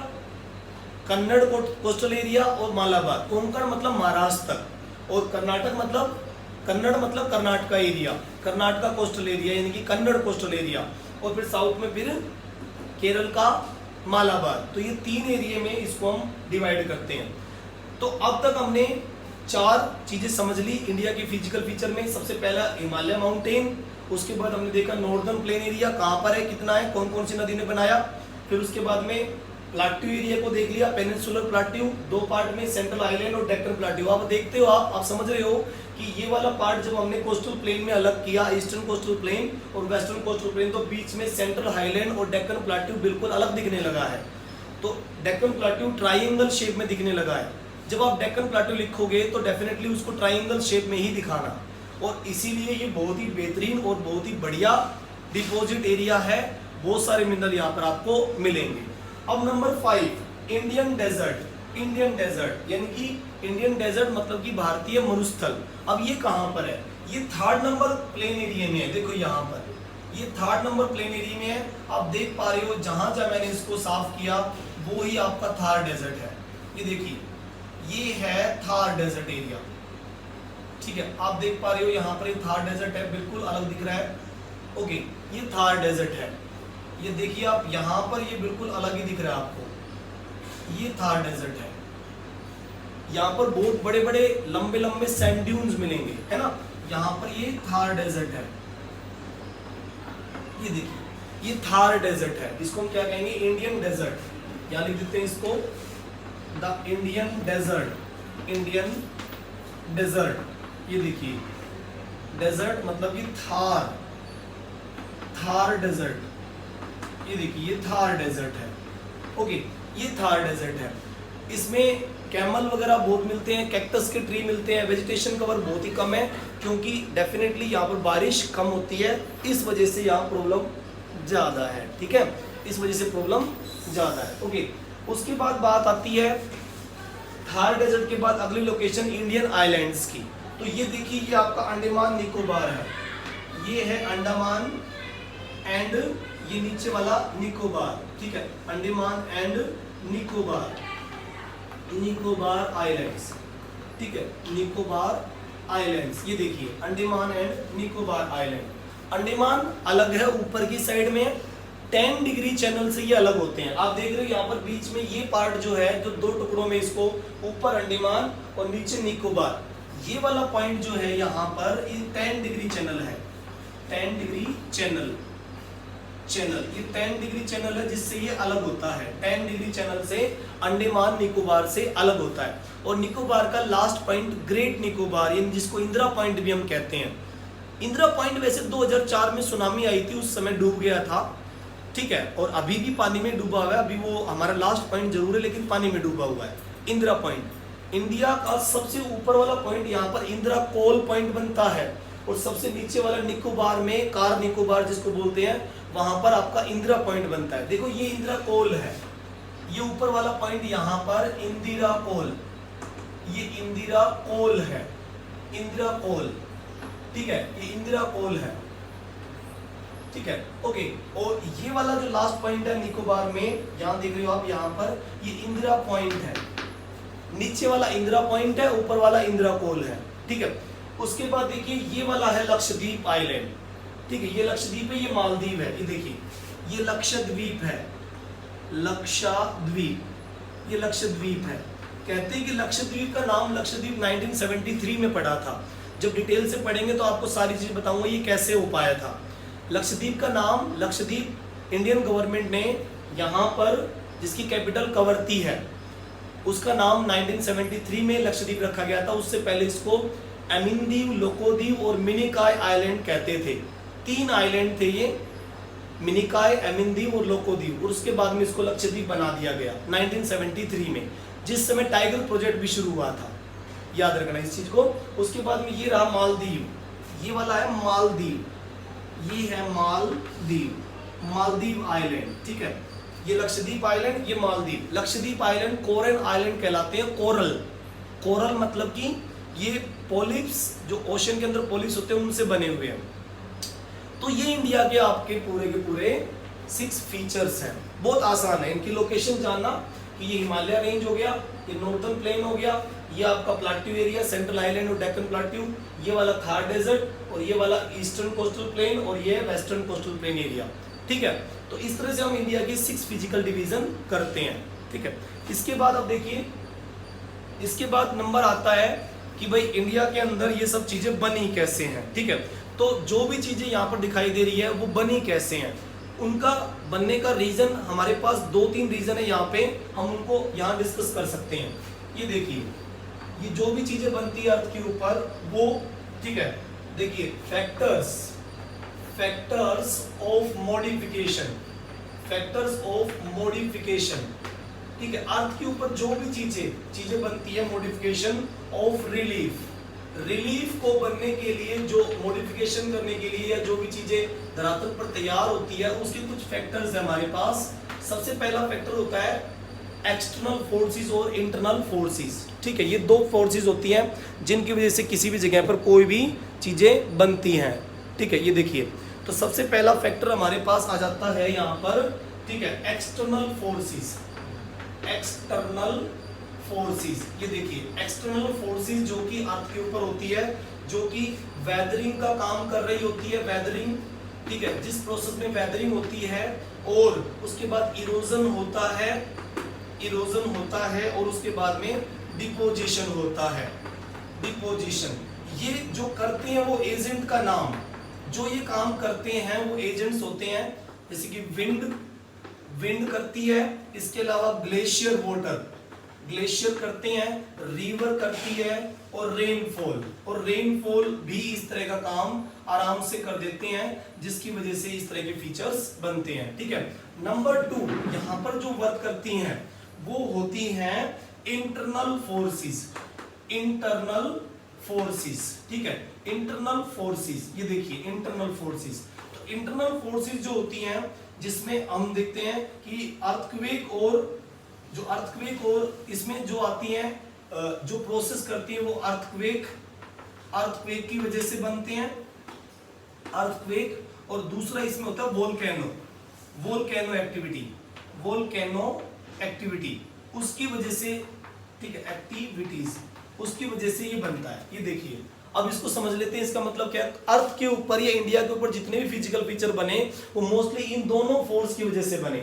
Kannada coastal area और मालाबार। कोंकण मतलब महाराष्ट्र तक, और कर्नाटक मतलब कन्नड़ मतलब Karnataka area, Karnataka coastal area यानी कि कन्नड़ कोस्टल एरिया, और फिर साउथ में फिर केरल का मालाबार। तो ये तीन एरिया में इसको हम डिवाइड करते हैं। तो अब तक हमने चार चीजें समझ ली इंडिया की फिजिकल फीचर में। सबसे पहला हिमालय माउंटेन, उसके बाद हमने देखा नॉर्दर्न प्लेन एरिया कहाँ पर है, कितना है, कौन कौन सी नदी ने बनाया। फिर उसके बाद में प्लाट्यू एरिया को देख लिया, पेनिनसुलर प्लाट्यू, दो पार्ट में, सेंट्रल आइलैंड और डेक्कन प्लाट्यू। आप देखते हो, आप समझ रहे हो कि ये वाला पार्ट जब हमने कोस्टल प्लेन में अलग किया, ईस्टर्न कोस्टल प्लेन और वेस्टर्न कोस्टल प्लेन, तो बीच में सेंट्रल हाईलैंड और डेक्कन प्लाट्यू बिल्कुल अलग दिखने लगा है। तो डेक्कन प्लाट्यू ट्राइंगल शेप में दिखने लगा है। जब आप डेक्कन प्लाट्यू लिखोगे तो डेफिनेटली उसको ट्राइंगल शेप में ही दिखाना, और इसीलिए ये बहुत ही बेहतरीन और बहुत ही बढ़िया डिपॉजिट एरिया है। बहुत सारे मिनरल यहाँ पर आपको मिलेंगे। अब नंबर 5, इंडियन डेजर्ट यानी कि इंडियन डेजर्ट मतलब कि भारतीय मरुस्थल। अब ये कहाँ पर है, ये 3rd नंबर प्लेन एरिया में है। देखो यहाँ पर ये 3rd नंबर प्लेन एरिया में है। आप देख पा रहे हो जहां मैंने इसको साफ किया वो ही आपका थार डेजर्ट है। ये देखिए ये है थार डेजर्ट एरिया, ठीक है। आप देख पा रहे हो यहाँ पर थार डेजर्ट है, बिल्कुल अलग दिख रहा है, ओके। ये थार डेजर्ट है, ये देखिए आप यहाँ पर ये बिल्कुल अलग ही दिख रहा है आपको। ये थार डेजर्ट है, यहाँ पर बहुत बड़े बड़े लंबे लंबे सैंड ड्यून्स मिलेंगे, है ना। यहाँ पर ये थार डेजर्ट है, ये देखिए ये थार डेजर्ट है। इसको हम क्या कहेंगे, इंडियन डेजर्ट। यहाँ लिख देते हैं इसको the Indian desert, Indian desert. ये देखिए डेजर्ट मतलब ये थार डेजर्ट। ये देखिए ये थार डेजर्ट है, ओके। ये थार डेजर्ट है, इसमें कैमल वगैरह बहुत मिलते हैं, कैक्टस के ट्री मिलते हैं। वेजिटेशन कवर बहुत ही कम है क्योंकि डेफिनेटली यहाँ पर बारिश कम होती है, इस वजह से यहाँ प्रॉब्लम ज़्यादा है, ठीक है, इस वजह से प्रॉब्लम ज़्यादा है, ओके। उसके बाद बात आती है थार डेजर्ट के बाद अगली लोकेशन इंडियन आइलैंड्स की। तो ये देखिए ये आपका अंडमान निकोबार है, ये है अंडमान एंड ये नीचे वाला निकोबार, ठीक है, अंडमान एंड निकोबार आइलैंड्स, ठीक है, निकोबार आइलैंड्स। ये देखिए अंडमान एंड निकोबार आइलैंड। अंडमान अलग है, ऊपर की साइड में 10 डिग्री चैनल से ये अलग होते हैं। आप देख रहे हो यहाँ पर बीच में ये पार्ट जो है, जो दो टुकड़ों में इसको ऊपर अंडमान और नीचे निकोबार, ये वाला पॉइंट जो है यहाँ पर 10 डिग्री चैनल है, 10 डिग्री चैनल, चैनल, ये 10 डिग्री चैनल है जिससे ये अलग होता है। 10 डिग्री चैनल से अंडमान निकोबार से अलग होता है। और निकोबार का लास्ट पॉइंट ग्रेट निकोबार, जिसको इंदिरा पॉइंट भी हम कहते हैं। इंदिरा पॉइंट वैसे 2004 में सुनामी आई थी, उस समय डूब गया था, ठीक है, और अभी भी पानी में डूबा हुआ है। अभी वो हमारा लास्ट पॉइंट जरूर है लेकिन पानी में डूबा हुआ है इंदिरा पॉइंट। इंडिया का सबसे ऊपर वाला पॉइंट यहाँ पर इंदिरा कोल पॉइंट बनता है, और सबसे नीचे वाला निकोबार में कार निकोबार जिसको बोलते हैं, वहां पर आपका इंदिरा पॉइंट बनता है। देखो ये इंदिरा कोल है, ये ऊपर वाला पॉइंट यहाँ पर इंदिरा कोल, ये इंदिरा कोल है, इंदिरा कोल, ठीक है, ये इंदिरा कोल है, ठीक है, ओके। और ये वाला जो लास्ट पॉइंट है निकोबार में, यहाँ देख रहे हो आप, यहाँ पर ये इंदिरा पॉइंट है। नीचे वाला इंदिरा पॉइंट है, ऊपर वाला इंदिरा कोल है, ठीक है। उसके बाद देखिए ये वाला है लक्षद्वीप आइलैंड, ठीक है, ये लक्षद्वीप है, ये मालदीव है, ये देखिए ये लक्षद्वीप है, लक्षद्वीप, ये लक्षद्वीप है। कहते हैं कि लक्षद्वीप का नाम लक्षद्वीप 1973 में पड़ा था। जब डिटेल से पढ़ेंगे तो आपको सारी चीज बताऊंगा ये कैसे हो पाया था। लक्षद्वीप का नाम, लक्षद्वीप इंडियन गवर्नमेंट ने यहाँ पर जिसकी कैपिटल कवरत्ती है, उसका नाम 1973 में लक्षद्वीप रखा गया था। उससे पहले इसको अमिनदीव, लोकोदीव और मिनिकॉय आइलैंड कहते थे। 3 आइलैंड थे ये, मिनिकॉय, अमिनदीव और लोकोदीव, और उसके बाद में इसको लक्षद्वीप बना दिया गया 1973 में, जिस समय टाइगर प्रोजेक्ट भी शुरू हुआ था, याद रखना इस चीज को। उसके बाद में ये रहा मालदीव, ये वाला है मालदीव, ये है मालदीव, मालदीव आइलैंड, ठीक है, ये लक्षद्वीप आइलैंड, ये Maldives. Lakshadweep island coral island कहलाते हैं। कोरल, कोरल मतलब कि ये पॉलिप्स, जो ओशन के अंदर पॉलिप्स होते हैं उनसे बने हुए हैं। तो ये इंडिया के आपके पूरे 6 फीचर्स हैं। बहुत आसान है इनकी लोकेशन जानना, कि ये हिमालय रेंज हो गया, ये नॉर्थर्न प्लेन हो गया, ये आपका प्लाट्यू एरिया, सेंट्रल आइलैंड और डेक्कन प्लाट्यू, ये वाला थार डेजर्ट, और ये वाला ईस्टर्न कोस्टल प्लेन, और ये वेस्टर्न कोस्टल प्लेन एरिया, ठीक है। तो इस तरह से हम इंडिया के 6 फिजिकल डिवीजन करते हैं, ठीक है। इसके बाद अब देखिए, इसके बाद नंबर आता है कि भाई इंडिया के अंदर ये सब चीजें बनी कैसे हैं, ठीक है। तो जो भी चीजें यहाँ पर दिखाई दे रही है वो बनी कैसे हैं, उनका बनने का रीजन हमारे पास 2-3 रीजन है। यहाँ पे हम उनको यहाँ डिस्कस कर सकते हैं। ये देखिए, ये जो भी चीजें बनती है अर्थ के ऊपर वो, ठीक है, देखिए factors, factors of modification, factors of modification, ठीक है। अर्थ के ऊपर जो भी चीजें बनती है, मॉडिफिकेशन ऑफ रिलीफ, रिलीफ को बनने के लिए, जो मॉडिफिकेशन करने के लिए, या जो भी चीजें धरातल पर तैयार होती है, उसके कुछ फैक्टर्स है हमारे पास। सबसे पहला फैक्टर होता है एक्सटर्नल फोर्सेस और इंटरनल फोर्सेस, ठीक है। ये 2 फोर्सेस होती हैं जिनकी वजह से किसी भी जगह पर कोई भी चीजें बनती हैं, ठीक है। ये देखिए, तो सबसे पहला फैक्टर हमारे पास आ जाता है यहाँ पर, ठीक है, एक्सटर्नल फोर्सेस, एक्सटर्नल फोर्सेस। ये देखिए एक्सटर्नल फोर्सेस जो कि अर्थ के ऊपर होती है, जो कि वेदरिंग का काम कर रही होती है, वेदरिंग, ठीक है, जिस प्रोसेस में वेदरिंग होती है, और उसके बाद इरोजन होता है, इरोजन होता है, और उसके बाद में डिपोजिशन होता है, डिपोजिशन। ये जो करते हैं वो एजेंट का नाम, जो ये काम करते हैं वो एजेंट्स होते हैं, जैसे कि विंड करती है, इसके अलावा ग्लेशियर वाटर, ग्लेशियर करते हैं, रिवर करती है, और रेनफॉल भी इस तरह का काम आराम से कर देते हैं, जिसकी वजह से इस तरह के फीचर्स बनते हैं, ठीक है। नंबर 2 यहाँ पर जो वर्क करती हैं वो होती हैं इंटरनल फोर्सेस, इंटरनल फोर्सेस, ठीक है, इंटरनल फोर्सेस। ये देखिए इंटरनल फोर्सेस, तो इंटरनल फोर्सेस जो होती हैं, जिसमें हम देखते हैं कि अर्थक्वेक, और जो अर्थक्वेक और इसमें जो आती हैं, जो प्रोसेस करती है वो अर्थक्वेक की वजह से बनते हैं, अर्थक्वेक। और दूसरा इसमें होता है वोल्केनो एक्टिविटी, उसकी वजह से, ठीक है, एक्टिविटीज, उसकी वजह से ये बनता है। ये देखिए, अब इसको समझ लेते हैं, इसका मतलब क्या है। अर्थ के ऊपर या इंडिया के ऊपर जितने भी फिजिकल फीचर बने वो मोस्टली इन दोनों फोर्स की वजह से बने।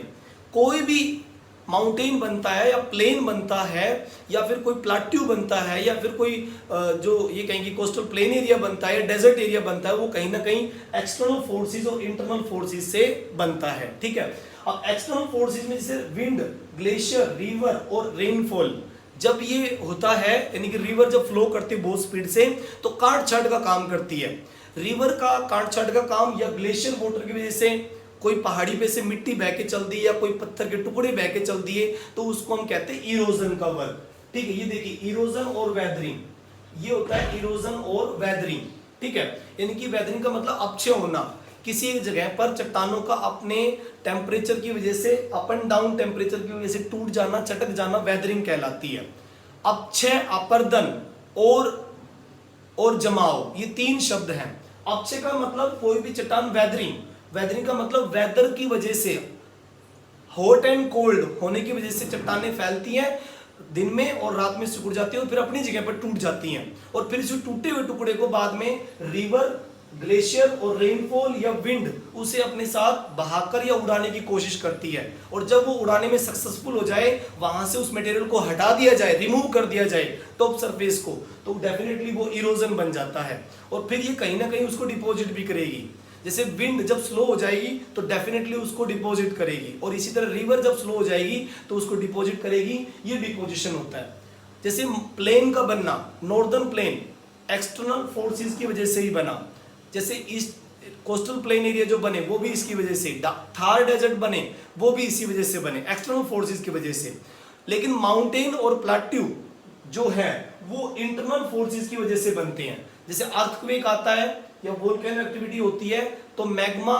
कोई भी माउंटेन बनता है या प्लेन बनता है या फिर कोई प्लाट्यू बनता है या फिर कोई जो ये कहेंगे कोस्टल प्लेन एरिया बनता है या डेजर्ट एरिया बनता है, वो कहीं ना कहीं एक्सटर्नल फोर्सेस और इंटरनल फोर्सेस से बनता है। ठीक है, अब एक्सटर्नल फोर्सेस में जैसे विंड, ग्लेशियर, रिवर और रेनफॉल, जब ये होता है यानी कि रिवर जब फ्लो करती है बहुत स्पीड से तो काट छाट का काम करती है। रिवर का काट छाट का काम या ग्लेशियर वाटर की वजह से कोई पहाड़ी पे से मिट्टी बह के चल दी या कोई पत्थर के टुकड़े बह के चल दिए तो उसको हम कहते हैं इरोजन का वर्क। ठीक है, ये देखिए इरोजन और वेदरिंग, ये होता है इरोजन और वेदरिंग। ठीक है, यानी कि वेदरिंग का मतलब अपक्षय होना, किसी एक जगह पर चट्टानों का अपने टेम्परेचर की वजह से अप एंड डाउन टेम्परेचर की वजह से टूट जाना, चटक जाना वेदरिंग कहलाती है। अपक्षय, अपर्दन और जमाव, ये तीन शब्द हैं। अपक्षय का मतलब कोई भी चट्टान, वेदरिंग का मतलब वेदर की वजह से, हॉट एंड कोल्ड होने की वजह से चट्टानें फैलती हैं दिन में और रात में सिकुड़ जाती है और फिर अपनी जगह पर टूट जाती हैं और फिर इस टूटे हुए टुकड़े को बाद में रिवर, ग्लेशियर और रेनफॉल या विंड उसे अपने साथ बहाकर या उड़ाने की कोशिश करती है और जब वो उड़ाने में सक्सेसफुल हो जाए, वहां से उस मटेरियल को हटा दिया जाए, रिमूव कर दिया जाए टॉप सरफेस को, तो डेफिनेटली वो इरोजन बन जाता है और फिर ये कहीं ना कहीं उसको डिपॉजिट भी करेगी। जैसे विंड जब स्लो हो जाएगी तो डेफिनेटली उसको डिपॉजिट करेगी और इसी तरह रिवर जब स्लो हो जाएगी तो उसको डिपॉजिट करेगी, ये डिपोजिशन होता है। जैसे प्लेन का बनना, नॉर्दर्न प्लेन एक्सटर्नल फोर्सेस की वजह से ही बना, जैसे ईस्ट कोस्टल प्लेन एरिया जो बने वो भी इसकी वजह से, थार डेजर्ट बने वो भी इसी वजह से बने, एक्सटर्नल फोर्सेस की वजह से। लेकिन माउंटेन और प्लाट्यू जो है वो इंटरनल फोर्सेस की वजह से बनते हैं। जैसे अर्थक्वेक आता है या वोल्केनो एक्टिविटी होती है तो मैग्मा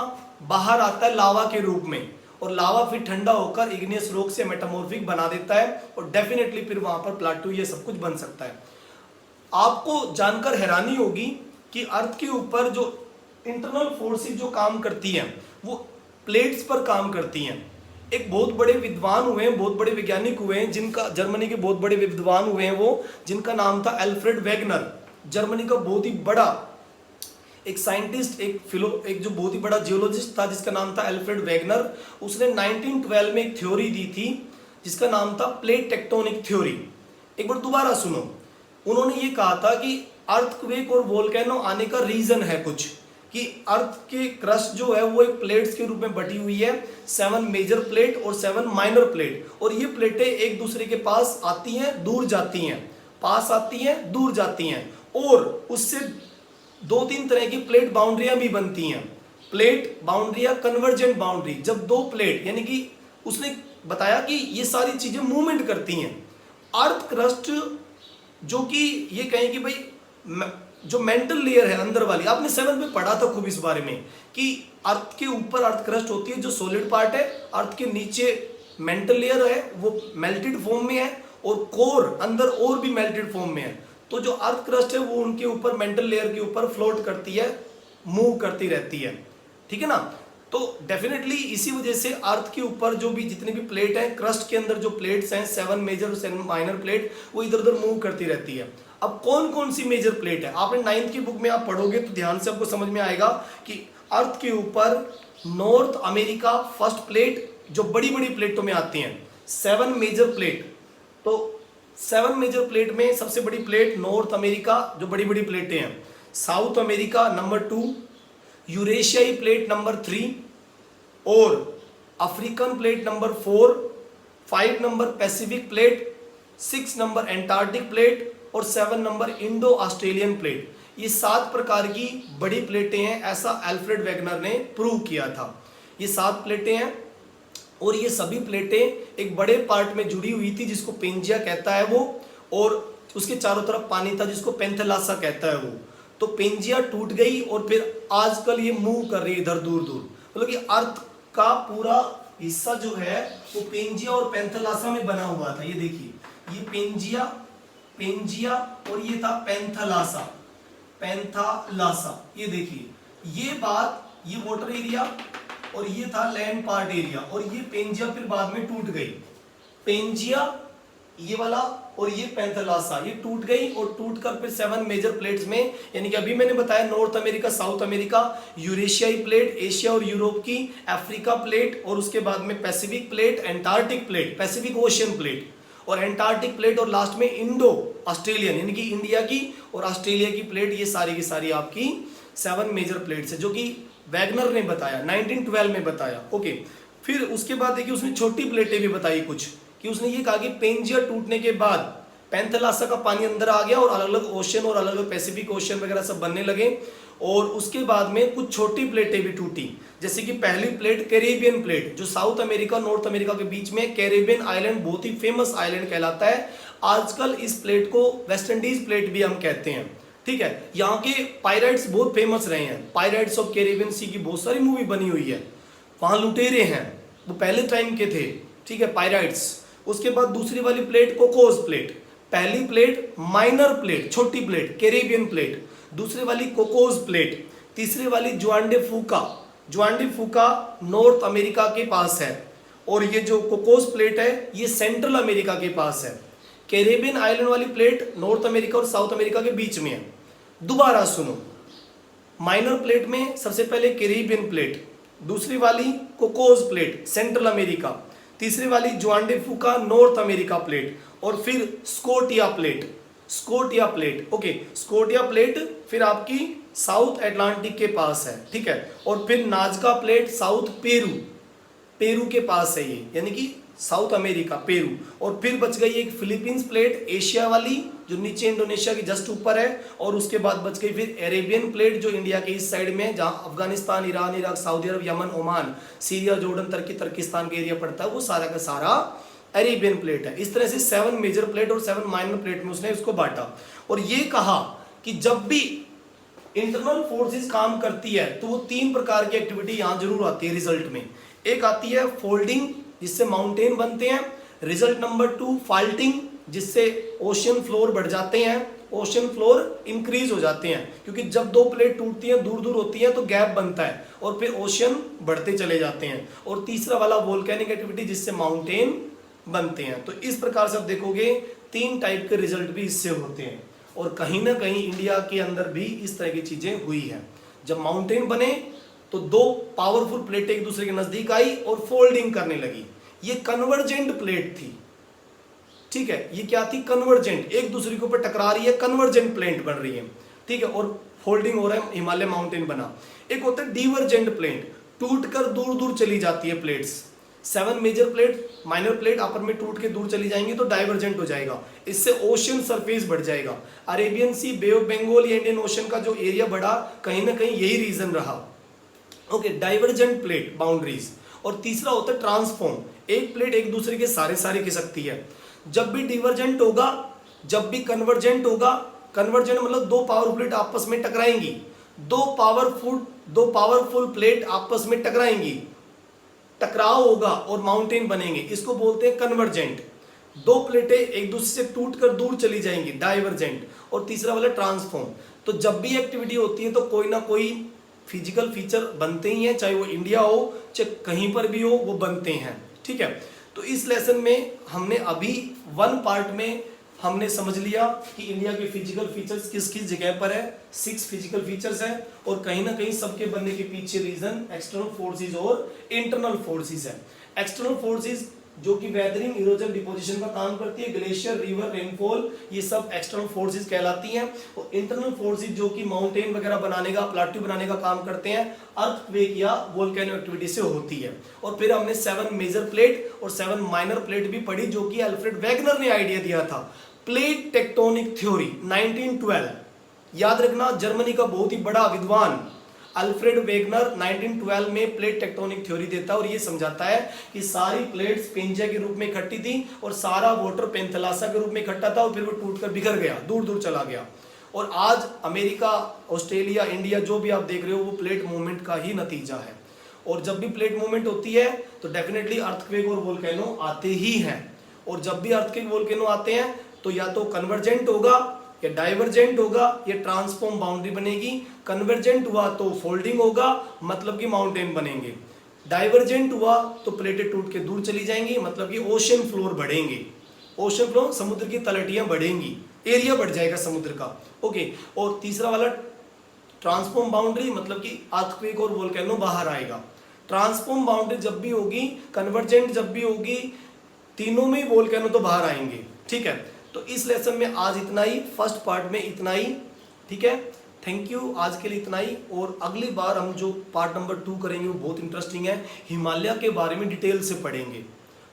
बाहर आता है लावा के रूप में और लावा फिर ठंडा होकर इग्नियस रॉक से मेटामॉर्फिक बना देता है और डेफिनेटली फिर वहां पर प्लाटू ये सब कुछ बन सकता है। आपको जानकर हैरानी होगी कि अर्थ के ऊपर जो इंटरनल फोर्सेस जो काम करती हैं वो प्लेट्स पर काम करती हैं। एक बहुत बड़े विद्वान हुए हैं, बहुत बड़े वैज्ञानिक हुए हैं जिनका, जर्मनी के बहुत बड़े विद्वान हुए हैं वो, जिनका नाम था एल्फ्रेड वेगनर। जर्मनी का बहुत ही बड़ा एक साइंटिस्ट, एक जो बहुत ही बड़ा जियोलॉजिस्ट था जिसका नाम था एल्फ्रेड वेगनर। उसने 1912 में एक थ्योरी दी थी जिसका नाम था प्लेट टेक्टोनिक थ्योरी। एक बार दोबारा सुनो, उन्होंने ये कहा था कि अर्थक्वेक और वोल्केनो आने का रीजन है कुछ कि अर्थ के क्रस्ट जो है वो एक प्लेट्स के रूप में बटी हुई है, 7 मेजर प्लेट और 7 माइनर प्लेट, और ये प्लेटें एक दूसरे के पास आती हैं, दूर जाती हैं, पास आती हैं, दूर जाती हैं और उससे 2-3 तरह की प्लेट बाउंड्रियां भी बनती हैं। प्लेट बाउंड्रियां, कन्वर्जेंट बाउंड्री, जब दो प्लेट, यानी कि उसने बताया कि ये सारी चीजें मूवमेंट करती हैं। अर्थ क्रस्ट जो कि ये कहें कि भाई जो मेंटल लेयर है अंदर वाली, आपने 7th में पढ़ा था खूब इस बारे में कि अर्थ के ऊपर अर्थ क्रस्ट होती है जो सॉलिड पार्ट है, अर्थ के नीचे मेंटल लेयर है वो मेल्टेड फॉर्म में है और कोर अंदर और भी मेल्टेड फॉर्म में है। तो जो अर्थ क्रस्ट है वो उनके ऊपर मेंटल लेयर के ऊपर फ्लोट करती है, मूव करती रहती है, ठीक है ना। तो डेफिनेटली इसी वजह से अर्थ के ऊपर जो भी जितने भी प्लेट हैं, क्रस्ट के अंदर जो प्लेट्स हैं 7 मेजर और 7 माइनर प्लेट, वो इधर उधर मूव करती रहती है। अब कौन कौन सी मेजर प्लेट है, आपने 9th की बुक में आप पढ़ोगे तो ध्यान से आपको समझ में आएगा कि अर्थ के ऊपर नॉर्थ अमेरिका फर्स्ट प्लेट जो बड़ी बड़ी प्लेटों में आती हैं, 7 मेजर प्लेट। तो 7 मेजर प्लेट में सबसे बड़ी प्लेट नॉर्थ अमेरिका जो बड़ी बड़ी प्लेटें हैं, साउथ अमेरिका नंबर 2, यूरेशियाई प्लेट नंबर 3 और African plate number 4, 5 number Pacific plate, 6 number Antarctic plate और 7 नंबर इंडो ऑस्ट्रेलियन प्लेट। ये 7 प्रकार की बड़ी प्लेटें हैं, ऐसा एल्फ्रेड वेगनर ने प्रूव किया था। ये 7 प्लेटें हैं और ये सभी प्लेटें एक बड़े पार्ट में जुड़ी हुई थी जिसको पेंजिया कहता है वो, और उसके चारों तरफ पानी था जिसको पेंथेलासा कहता है वो। तो पेंजिया टूट गई और फिर आजकल ये मूव कर रही है इधर दूर दूर, मतलब कि अर्थ का पूरा हिस्सा जो है वो पेंजिया और पेंथेलासा में बना हुआ था। ये देखिए, ये पेंजिया और ये था पेंथेलासा, ये देखिए, ये बात, ये वाटर एरिया और ये था लैंड पार्ट एरिया और ये पेंजिया फिर बाद में टूट गई। पेंजिया ये वाला और ये पैंथेलासा, ये टूट गई और टूट कर फिर 7 मेजर प्लेट्स में, यानी कि अभी मैंने बताया नॉर्थ अमेरिका, साउथ अमेरिका, यूरेशियाई प्लेट, एशिया और यूरोप की, अफ्रीका प्लेट, और उसके बाद में Pacific plate, Antarctic plate, Pacific ocean plate और एंटार्क्टिक प्लेट, और लास्ट में इंडो ऑस्ट्रेलियन यानी कि इंडिया की और ऑस्ट्रेलिया की प्लेट। ये सारी की सारी आपकी 7 मेजर प्लेट्स है जो कि वैगनर ने बताया, 1912 में बताया। ओके, फिर उसके बाद देखिए उसने छोटी प्लेटें भी बताई कुछ, कि उसने ये कहा कि पेंजिया टूटने के बाद पैंथेलासा का पानी अंदर आ गया और अलग अलग ओशन और अलग अलग पैसिफिक ओशन वगैरह सब बनने लगे, और उसके बाद में कुछ छोटी प्लेटें भी टूटी, जैसे कि पहली प्लेट कैरेबियन प्लेट, जो साउथ अमेरिका नॉर्थ अमेरिका के बीच में कैरेबियन आइलैंड, बहुत ही फेमस आइलैंड कहलाता है। आजकल इस प्लेट को वेस्ट इंडीज प्लेट भी हम कहते हैं, ठीक है। यहाँ के पायरेट्स बहुत फेमस रहे हैं, पायरेट्स ऑफ कैरेबियन सी की बहुत सारी मूवी बनी हुई है, वहां लुटेरे हैं, वो पहले टाइम के थे, ठीक है, पायरेट्स। उसके बाद दूसरी वाली प्लेट कोकोस प्लेट, पहली प्लेट माइनर प्लेट, छोटी प्लेट कैरेबियन प्लेट, दूसरी वाली कोकोस प्लेट, तीसरी वाली जुआन डे फूका, जुआन डे फूका नॉर्थ अमेरिका के पास है, और ये जो कोकोस प्लेट है ये सेंट्रल अमेरिका के पास है। कैरेबियन आइलैंड वाली प्लेट नॉर्थ अमेरिका और साउथ अमेरिका के बीच में है। दोबारा सुनो, माइनर प्लेट में सबसे पहले कैरेबियन प्लेट, दूसरी वाली कोकोस प्लेट सेंट्रल अमेरिका, तीसरी वाली जुआन डे फूका नॉर्थ अमेरिका प्लेट, और फिर Scotia plate, Scotia plate, okay, Scotia plate फिर आपकी साउथ अटलांटिक के पास है, ठीक है, और फिर नाजका प्लेट साउथ पेरू, पेरू के पास है ये, यानी कि साउथ अमेरिका पेरू, और फिर बच गई एक फिलीपींस प्लेट एशिया वाली जो नीचे इंडोनेशिया की जस्ट ऊपर है, और उसके बाद बच गई फिर अरेबियन प्लेट जो इंडिया के इस साइड में है, जहां अफगानिस्तान, ईरान, इराक, सऊदी अरब, यमन, ओमान, सीरिया, जॉर्डन, तुर्की, तुर्किस्तान के एरिया पड़ता है, वो सारा का सारा अरेबियन प्लेट है। इस तरह से 7 मेजर प्लेट और 7 माइनर प्लेट में उसने इसको बांटा, और ये कहा कि जब भी इंटरनल फोर्सेस काम करती है तो वो 3 प्रकार की एक्टिविटी यहां जरूर आती है रिजल्ट में। एक आती है फोल्डिंग, जिससे माउंटेन बनते हैं, रिजल्ट नंबर 2 फाल्टिंग, जिससे ओशन फ्लोर बढ़ जाते हैं, ओशन फ्लोर इंक्रीज हो जाते हैं, क्योंकि जब 2 प्लेट टूटती हैं दूर दूर होती हैं तो गैप बनता है और फिर ओशन बढ़ते चले जाते हैं। और तीसरा वाला वोल्केनिक एक्टिविटी, जिससे माउंटेन बनते हैं। तो इस प्रकार से आप देखोगे 3 टाइप के रिजल्ट भी इससे होते हैं, और कहीं ना कहीं इंडिया के अंदर भी इस तरह की चीजें हुई है। जब माउंटेन बने तो 2 पावरफुल प्लेटें एक दूसरे के नजदीक आई और फोल्डिंग करने लगी। ये कन्वर्जेंट प्लेट थी, ठीक है, ये क्या थी, कन्वर्जेंट, एक दूसरे के ऊपर टकरा रही है, कन्वर्जेंट प्लेट बन रही है, ठीक है, और फोल्डिंग हो रहा है, हिमालय माउंटेन बना। एक होता है डिवर्जेंट प्लेट, टूट कर दूर दूर चली जाती है plates. 7 major plate, minor plate upper में टूट के दूर चली जाएंगी तो डाइवर्जेंट हो जाएगा, इससे ओशन सरफेस बढ़ जाएगा। Arabian Sea, Bay of Bengal या इंडियन ओशन का जो एरिया बढ़ा, कहीं ना कहीं यही रीजन रहा। Okay, divergent plate boundaries. और तीसरा होता है ट्रांसफॉर्म, एक प्लेट एक दूसरे के सारे खिसकती है। जब भी डिवर्जेंट होगा, जब भी कन्वर्जेंट होगा, कन्वर्जेंट मतलब 2 पावरफुल प्लेट आपस में टकराएंगी, 2 पावरफुल प्लेट आपस में टकराएंगी, टकराव होगा और माउंटेन बनेंगे, इसको बोलते हैं कन्वर्जेंट। 2 प्लेटें एक दूसरे से टूटकर दूर चली जाएंगी, डाइवर्जेंट। और तीसरा वाला ट्रांसफॉर्म। तो जब भी एक्टिविटी होती है तो कोई ना कोई फिजिकल फीचर बनते ही हैं, चाहे वो इंडिया हो चाहे कहीं पर भी हो, वो बनते हैं, ठीक है। तो इस लेसन में हमने अभी 1 पार्ट में हमने समझ लिया कि इंडिया के फिजिकल फीचर्स किस किस जगह पर है, 6 फिजिकल फीचर्स हैं, और कहीं ना कहीं सबके बनने के पीछे रीजन एक्सटर्नल फोर्सेस और इंटरनल फोर्सेस है। एक्सटर्नल फोर्सेस जो कि वेदरिंग, इरोजन, डिपोजिशन का काम करती है, ग्लेशियर, रिवर, रेनफॉल, ये सब एक्सटर्नल फोर्सेस कहलाती हैं। और इंटरनल फोर्सेस जो कि माउंटेन वगैरह बनाने का, प्लाट्यू बनाने का काम करते हैं, अर्थक्वेक या वोल्केनो एक्टिविटी से होती है। और फिर हमने 7 मेजर प्लेट और 7 माइनर प्लेट भी पढ़ी, जो कि अल्फ्रेड वेगनर ने आइडिया दिया था। प्लेट टेक्टोनिक थ्योरी 1912, याद रखना, जर्मनी का बहुत ही बड़ा विद्वान अल्फ्रेड वेगनर 1912 में प्लेट टेक्टोनिक थ्योरी देता है, और ये समझाता है कि सारी प्लेट्स पेंजिया के रूप में इकट्ठी थी और सारा वाटर पैंथेलासा के रूप में इकट्ठा था, और फिर वो टूटकर बिखर गया, दूर दूर चला गया। और आज अमेरिका, ऑस्ट्रेलिया, इंडिया जो भी आप देख रहे हो, वो प्लेट मूवमेंट का ही नतीजा है। और जब भी प्लेट मूवमेंट होती है तो डेफिनेटली अर्थक्वेक और वोल्केनो आते ही हैं, और जब भी अर्थक्वेक वोल्केनो आते हैं तो या तो कन्वर्जेंट होगा या डाइवर्जेंट होगा, या ट्रांसफॉर्म बाउंड्री बनेगी। कन्वर्जेंट हुआ तो फोल्डिंग होगा, मतलब कि माउंटेन बनेंगे। डाइवर्जेंट हुआ तो प्लेटें टूट के दूर चली जाएंगी, मतलब कि ओशन फ्लोर बढ़ेंगे। ओशन फ्लो समुद्र की तलहटियां बढ़ेंगी, एरिया बढ़ जाएगा समुद्र का। ओके, और तीसरा वाला ट्रांसफॉर्म बाउंड्री, मतलब कि अर्थक्वेक और वोल्केनो बाहर आएगा। ट्रांसफॉर्म बाउंड्री जब भी होगी, कन्वर्जेंट जब भी होगी, तीनों में वोल्केनो तो बाहर आएंगे। ठीक है, तो इस लेसन में आज इतना ही, फर्स्ट पार्ट में इतना ही। ठीक है, थैंक यू, आज के लिए इतना ही। और अगली बार हम जो पार्ट नंबर 2 करेंगे वो बहुत इंटरेस्टिंग है। हिमालय के बारे में डिटेल से पढ़ेंगे,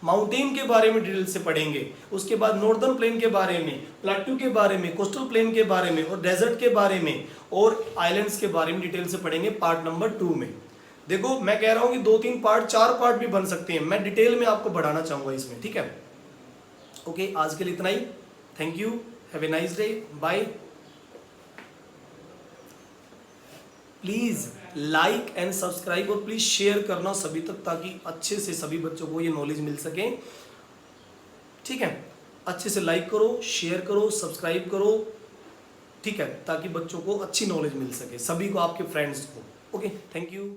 माउंटेन के बारे में डिटेल से पढ़ेंगे, उसके बाद नॉर्दर्न प्लेन के बारे में, प्लेट्यू के बारे में, कोस्टल प्लेन के बारे में, और डेजर्ट के बारे में, और आइलैंड्स के बारे में डिटेल से पढ़ेंगे पार्ट नंबर 2 में। देखो मैं कह रहा हूं कि 2-3 पार्ट, 4 पार्ट भी बन सकते हैं, मैं डिटेल में आपको बढ़ाना चाहूंगा इसमें। ठीक है, ओके, आज के लिए इतना ही। Thank you, have a nice day, bye. Please like and subscribe और प्लीज शेयर करना सभी तक, ताकि अच्छे से सभी बच्चों को ये नॉलेज मिल सके। ठीक है, अच्छे से लाइक करो, शेयर करो, सब्सक्राइब करो। ठीक है, ताकि बच्चों को अच्छी नॉलेज मिल सके, सभी को, आपके फ्रेंड्स को। Okay, thank you.